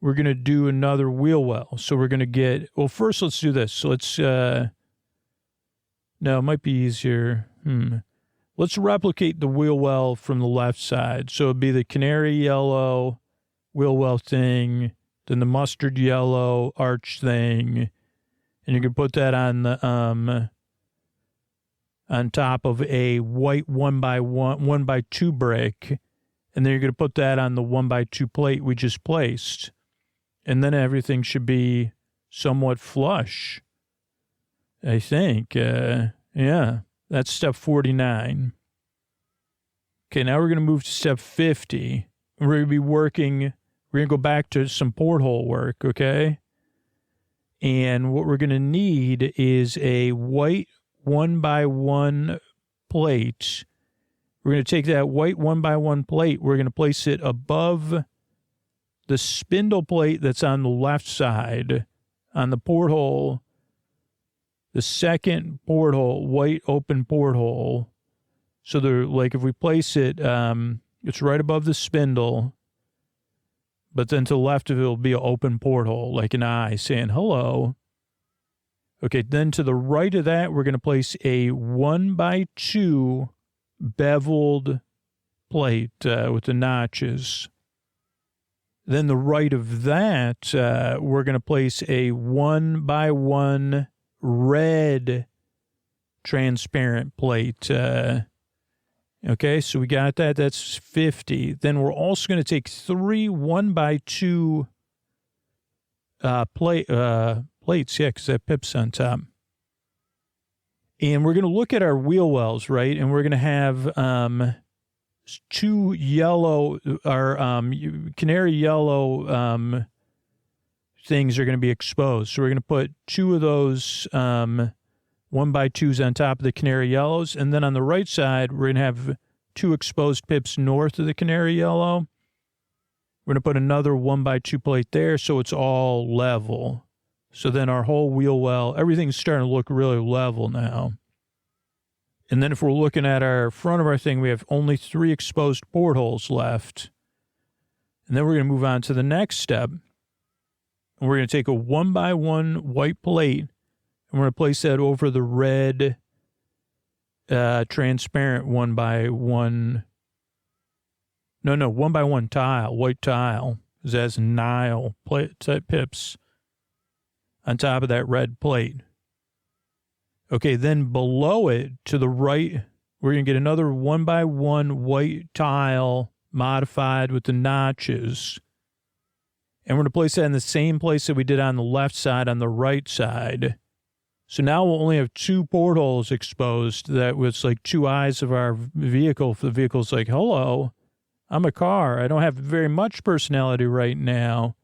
we're going to do another wheel well. So we're going to get... Well, first let's do this. So let's... No, it might be easier. Let's replicate the wheel well from the left side. So it'd be the canary yellow wheel well thing, then the mustard yellow arch thing, and you can put that on the on top of a white 1x2 brick, and then you're going to put that on the 1x2 plate we just placed, and then everything should be somewhat flush. I think, yeah, that's step 49. Okay, now we're going to move to step 50. We're going to be working, we're going to go back to some porthole work, okay? And what we're going to need is a white 1x1 plate. We're going to take that white 1x1 plate, we're going to place it above the spindle plate that's on the left side on the porthole. The second porthole, white open porthole. So they're like, if we place it, it's right above the spindle, but then to the left of it will be an open porthole, like an eye saying hello. Okay, then to the right of that, we're going to place a 1x2 beveled plate with the notches. Then the right of that, we're going to place a 1x1 red transparent plate. Okay, so we got that. That's 50. Then we're also going to take 3 1x2 plates, yeah, because that pip's on top. And we're going to look at our wheel wells, right? And we're going to have 2 yellow, our canary yellow things are going to be exposed. So we're going to put 2 of those 1x2s on top of the canary yellows. And then on the right side, we're going to have 2 exposed pips north of the canary yellow. We're going to put another 1x2 plate there so it's all level. So then our whole wheel well, everything's starting to look really level now. And then if we're looking at our front of our thing, we have only 3 exposed portholes left. And then we're going to move on to the next step. And we're going to take a 1x1 white plate, and we're going to place that over the red transparent 1x1. No, 1x1 tile, white tile. Because it has Nile type pips on top of that red plate. Okay, then below it, to the right, we're going to get another 1x1 white tile modified with the notches. And we're going to place that in the same place that we did on the left side, on the right side. So now we'll only have 2 portholes exposed. That was like 2 eyes of our vehicle. The vehicle's like, hello, I'm a car. I don't have very much personality right now,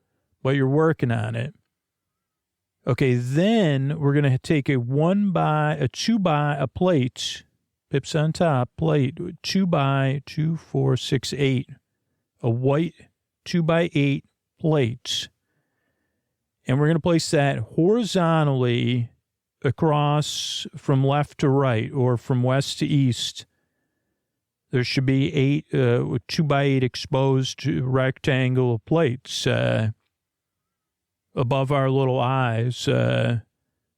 but you're working on it. Okay, then we're going to take a 2x plate, pips on top, plate, 2x2, 4, 6, 8, a white 2x8 plate. And we're going to place that horizontally across from left to right or from west to east there should be 2x8 exposed rectangle plates above our little eyes. Now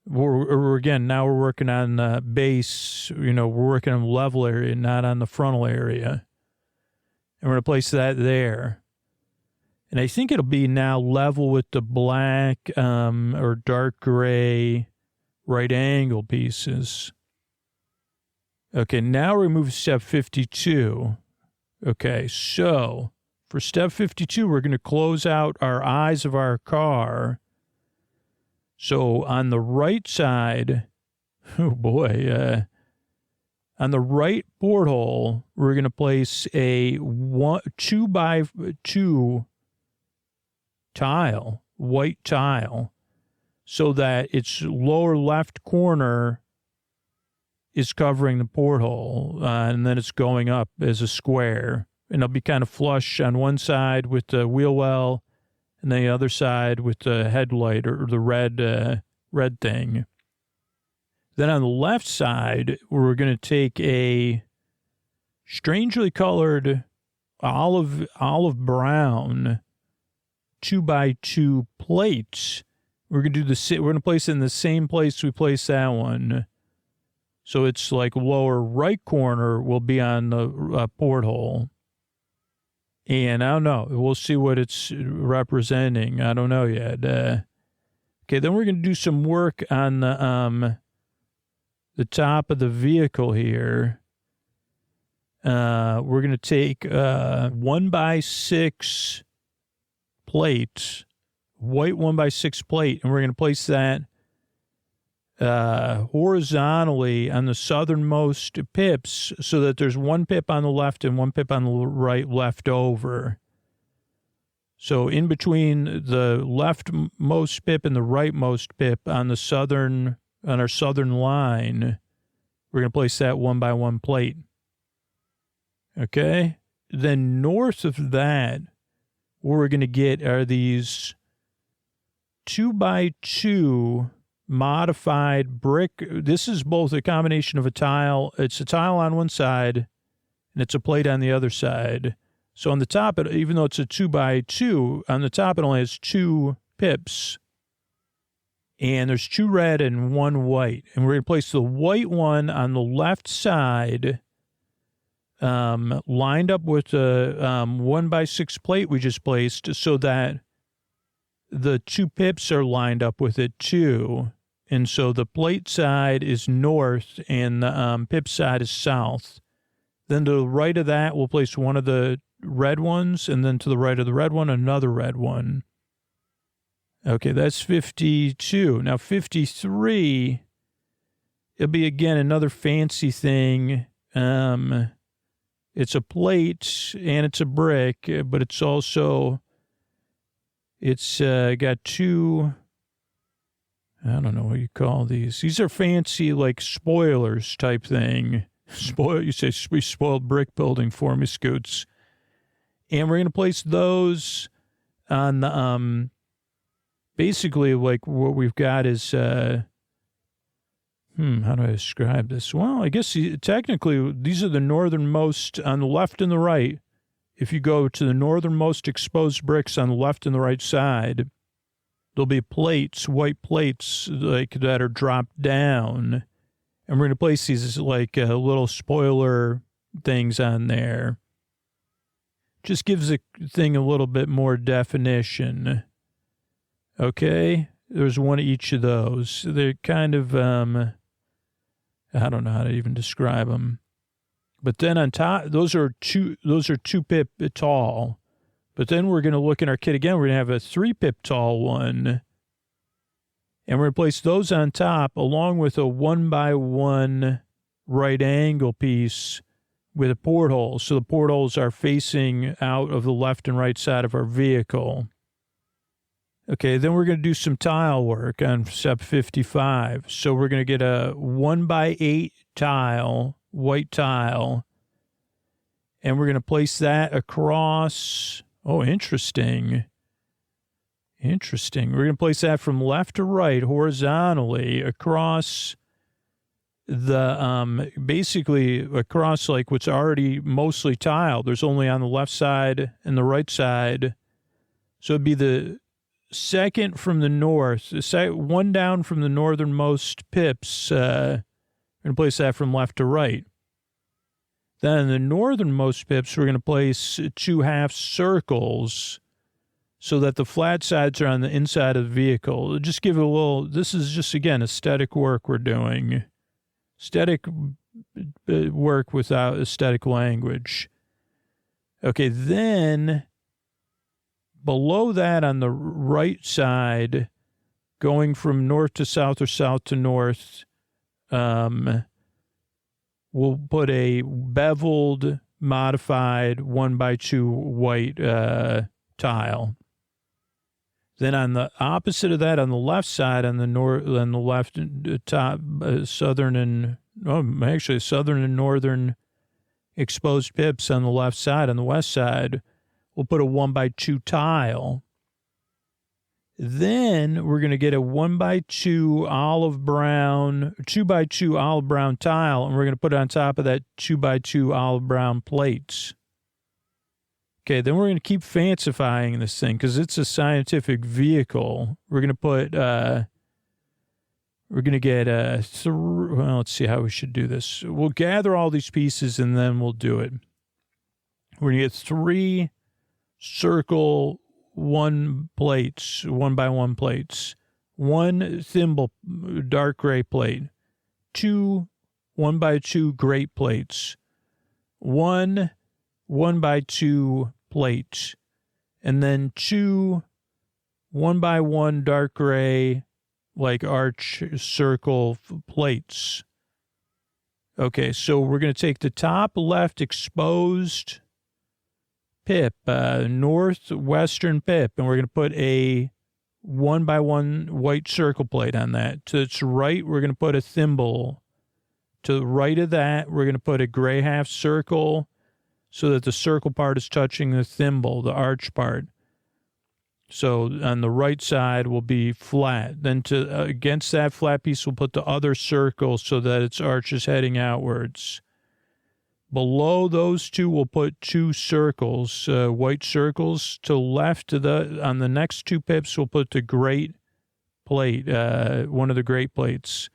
we're working on base, we're working on the level area, not on the frontal area. And we're going to place that there. And I think it'll be now level with the black or dark gray right angle pieces. Okay, now we move to step 52. Okay, so for step 52, we're going to close out our eyes of our car. So on the right side, oh boy, on the right porthole, we're going to place a 2x2 tile, white tile, so that its lower left corner is covering the porthole, and then it's going up as a square. And it'll be kind of flush on one side with the wheel well, and then the other side with the headlight or the red thing. Then on the left side, we're going to take a strangely colored olive brown 2x2 plate. We're going to place it in the same place we placed that one. So it's like lower right corner will be on the porthole. And I don't know. We'll see what it's representing. I don't know yet. Okay, then we're going to do some work on the top of the vehicle here. We're going to take 1x6 plate, white 1x6 plate, and we're going to place that horizontally on the southernmost pips so that there's one pip on the left and one pip on the right left over. So in between the leftmost pip and the rightmost pip on our southern line, we're going to place that 1x1 plate. Okay. Then north of that, what we're going to get are these 2x2 modified brick. This is both a combination of a tile. It's a tile on one side and it's a plate on the other side. So on the top, even though it's a 2x2, on the top it only has 2 pips. And there's 2 red and 1 white. And we're going to place the white one on the left side, lined up with the 1x6 plate we just placed, so that the 2 pips are lined up with it too. And so the plate side is north and the pip side is south. Then to the right of that, we'll place one of the red ones, and then to the right of the red one, another red one. Okay, that's 52. Now 53, it'll be again another fancy thing. It's a plate and it's a brick, but it's also, it's got 2, I don't know what you call these. These are fancy, like spoilers type thing. You say, we spoiled brick building for me, Scoots. And we're going to place those on the, basically like what we've got is, how do I describe this? Well, I guess technically these are the northernmost on the left and the right. If you go to the northernmost exposed bricks on the left and the right side, there'll be plates, white plates like that are dropped down. And we're going to place these like little spoiler things on there. Just gives the thing a little bit more definition. Okay? There's one of each of those. They're kind of, I don't know how to even describe them. But then on top, those are 2 pip tall. But then we're going to look in our kit again. We're going to have a 3 pip tall one. And we're going to place those on top along with a 1x1 right angle piece with a porthole. So the portholes are facing out of the left and right side of our vehicle. Okay, then we're going to do some tile work on step 55. So we're going to get a 1x8 tile, white tile, and we're going to place that across. Oh, interesting. Interesting. We're going to place that from left to right horizontally across the basically across like what's already mostly tiled. There's only on the left side and the right side. So it'd be the second from the north, one down from the northernmost pips. We're going to place that from left to right. Then the northernmost pips, we're going to place 2 half circles so that the flat sides are on the inside of the vehicle. Just give it a little, this is just, again, aesthetic work we're doing. Aesthetic work without aesthetic language. Okay, then below that on the right side, going from north to south or south to north, we'll put a beveled, modified 1x2 white tile. Then on the opposite of that, on the left side, on the left top, southern and northern exposed pips on the left side, on the west side, we'll put a 1x2 tile. Then we're going to get a 1x2 olive brown, 2x2 olive brown tile, and we're going to put it on top of that 2x2 olive brown plates. Okay, then we're going to keep fancifying this thing because it's a scientific vehicle. We're going to put, we're going to get, well, let's see how we should do this. We'll gather all these pieces and then we'll do it. We're going to get 3 circle 1 plates, 1x1 plates, 1 thimble dark gray plate, 2 1x2 great plates, 1 1x2 plates, and then 2 1x1 dark gray, like arch circle plates. Okay, so we're going to take the top left exposed pip, northwestern pip, and we're going to put a 1x1 white circle plate on that. To its right, we're going to put a thimble. To the right of that, we're going to put a gray half circle so that the circle part is touching the thimble, the arch part. So on the right side will be flat. Then to against that flat piece, we'll put the other circle so that its arch is heading outwards. Below those 2, we'll put 2 circles, white circles. To left of on the next 2 pips, we'll put the great plate, one of the great plates.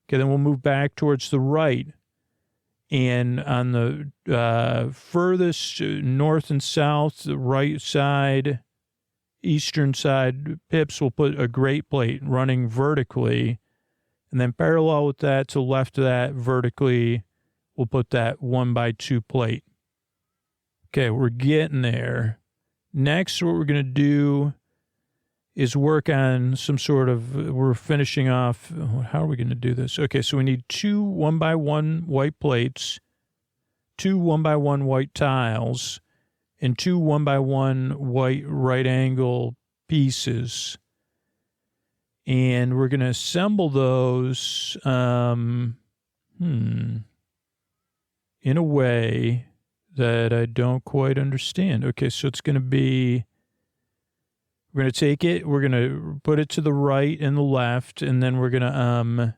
Okay, then we'll move back towards the right. And on the furthest north and south, the right side, eastern side pips, we'll put a great plate running vertically. And then parallel with that, to the left of that, vertically, we'll put that 1x2 plate. Okay, we're getting there. Next, what we're going to do is work on some sort of, we're finishing off, how are we going to do this? Okay, so we need 2 1x1 white plates, 2 1x1 white tiles, and 2 1x1 white right angle pieces. And we're going to assemble those in a way that I don't quite understand. Okay, so it's going to be, we're going to take it, we're going to put it to the right and the left, and then we're going to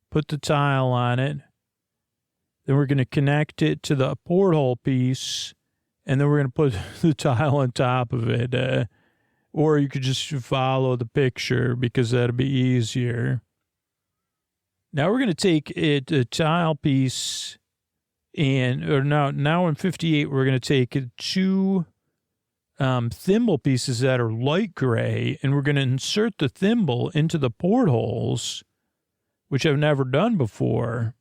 put the tile on it. Then we're going to connect it to the porthole piece, and then we're going to put the tile on top of it. Or you could just follow the picture because that'll be easier. Now we're going to take it, a tile piece, now in 58, we're going to take 2 thimble pieces that are light gray, and we're going to insert the thimble into the portholes, which I've never done before.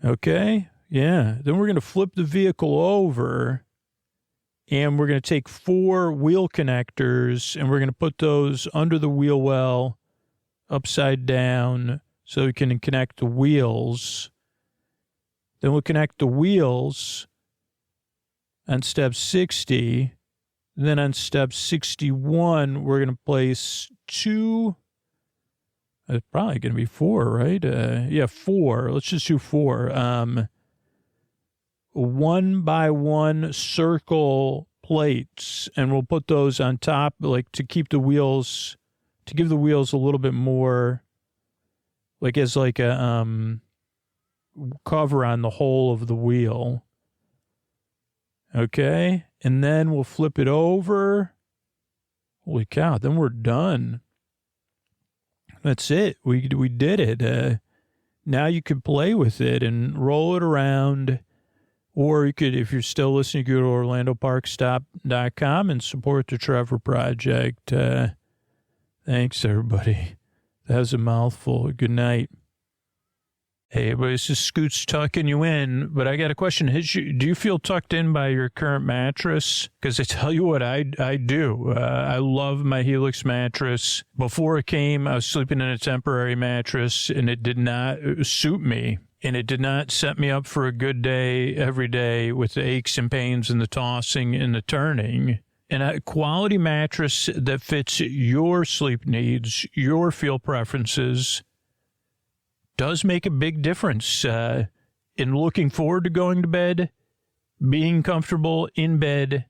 Okay? Yeah. Then we're going to flip the vehicle over, and we're going to take 4 wheel connectors, and we're going to put those under the wheel well, upside down, so we can connect the wheels. Then we'll connect the wheels on step 60. Then on step 61, we're going to place 2. It's probably going to be 4, right? 4. Let's just do 4. 1x1 circle plates, and we'll put those on top, like to keep the wheels, to give the wheels a little bit more like as like a cover on the whole of the wheel. Okay, and then we'll flip it over. Holy cow, then we're done. That's it. We did it. Now you could play with it and roll it around. Or you could, if you're still listening, go to OrlandoParkStop.com and support the Trevor Project. Thanks, everybody. That was a mouthful. Good night. Hey, everybody, this is Scoots tucking you in, but I got a question. Do you feel tucked in by your current mattress? Because I tell you what, I do. I love my Helix mattress. Before it came, I was sleeping in a temporary mattress, and it did not suit me, and it did not set me up for a good day every day with the aches and pains and the tossing and the turning. And a quality mattress that fits your sleep needs, your feel preferences, does make a big difference in looking forward to going to bed, being comfortable in bed,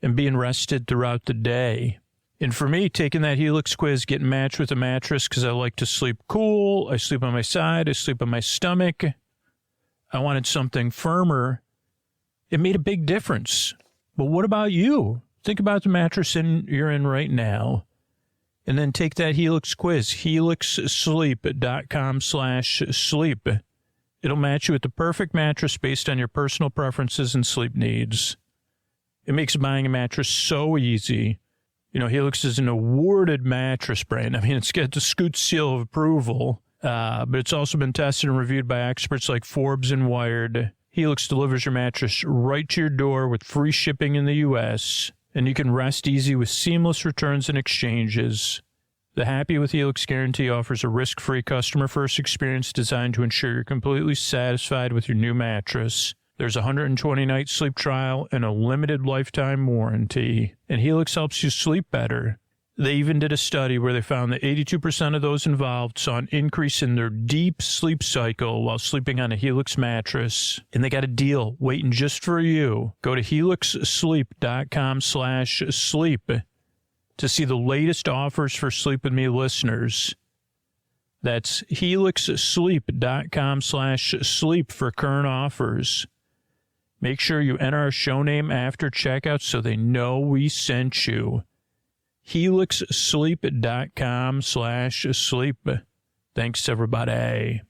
and being rested throughout the day. And for me, taking that Helix quiz, getting matched with a mattress because I like to sleep cool. I sleep on my side. I sleep on my stomach. I wanted something firmer. It made a big difference. But what about you? Think about the mattress you're in right now. And then take that Helix quiz, helixsleep.com/sleep. It'll match you with the perfect mattress based on your personal preferences and sleep needs. It makes buying a mattress so easy. You know, Helix is an awarded mattress brand. I mean, it's got the Scoot seal of approval, but it's also been tested and reviewed by experts like Forbes and Wired. Helix delivers your mattress right to your door with free shipping in the U.S., and you can rest easy with seamless returns and exchanges. The Happy with Helix guarantee offers a risk-free customer-first experience designed to ensure you're completely satisfied with your new mattress. There's a 120-night sleep trial and a limited lifetime warranty. And Helix helps you sleep better. They even did a study where they found that 82% of those involved saw an increase in their deep sleep cycle while sleeping on a Helix mattress. And they got a deal waiting just for you. Go to helixsleep.com/sleep to see the latest offers for Sleep With Me listeners. That's helixsleep.com/sleep for current offers. Make sure you enter our show name after checkout so they know we sent you. helixsleep.com/sleep. Thanks, everybody.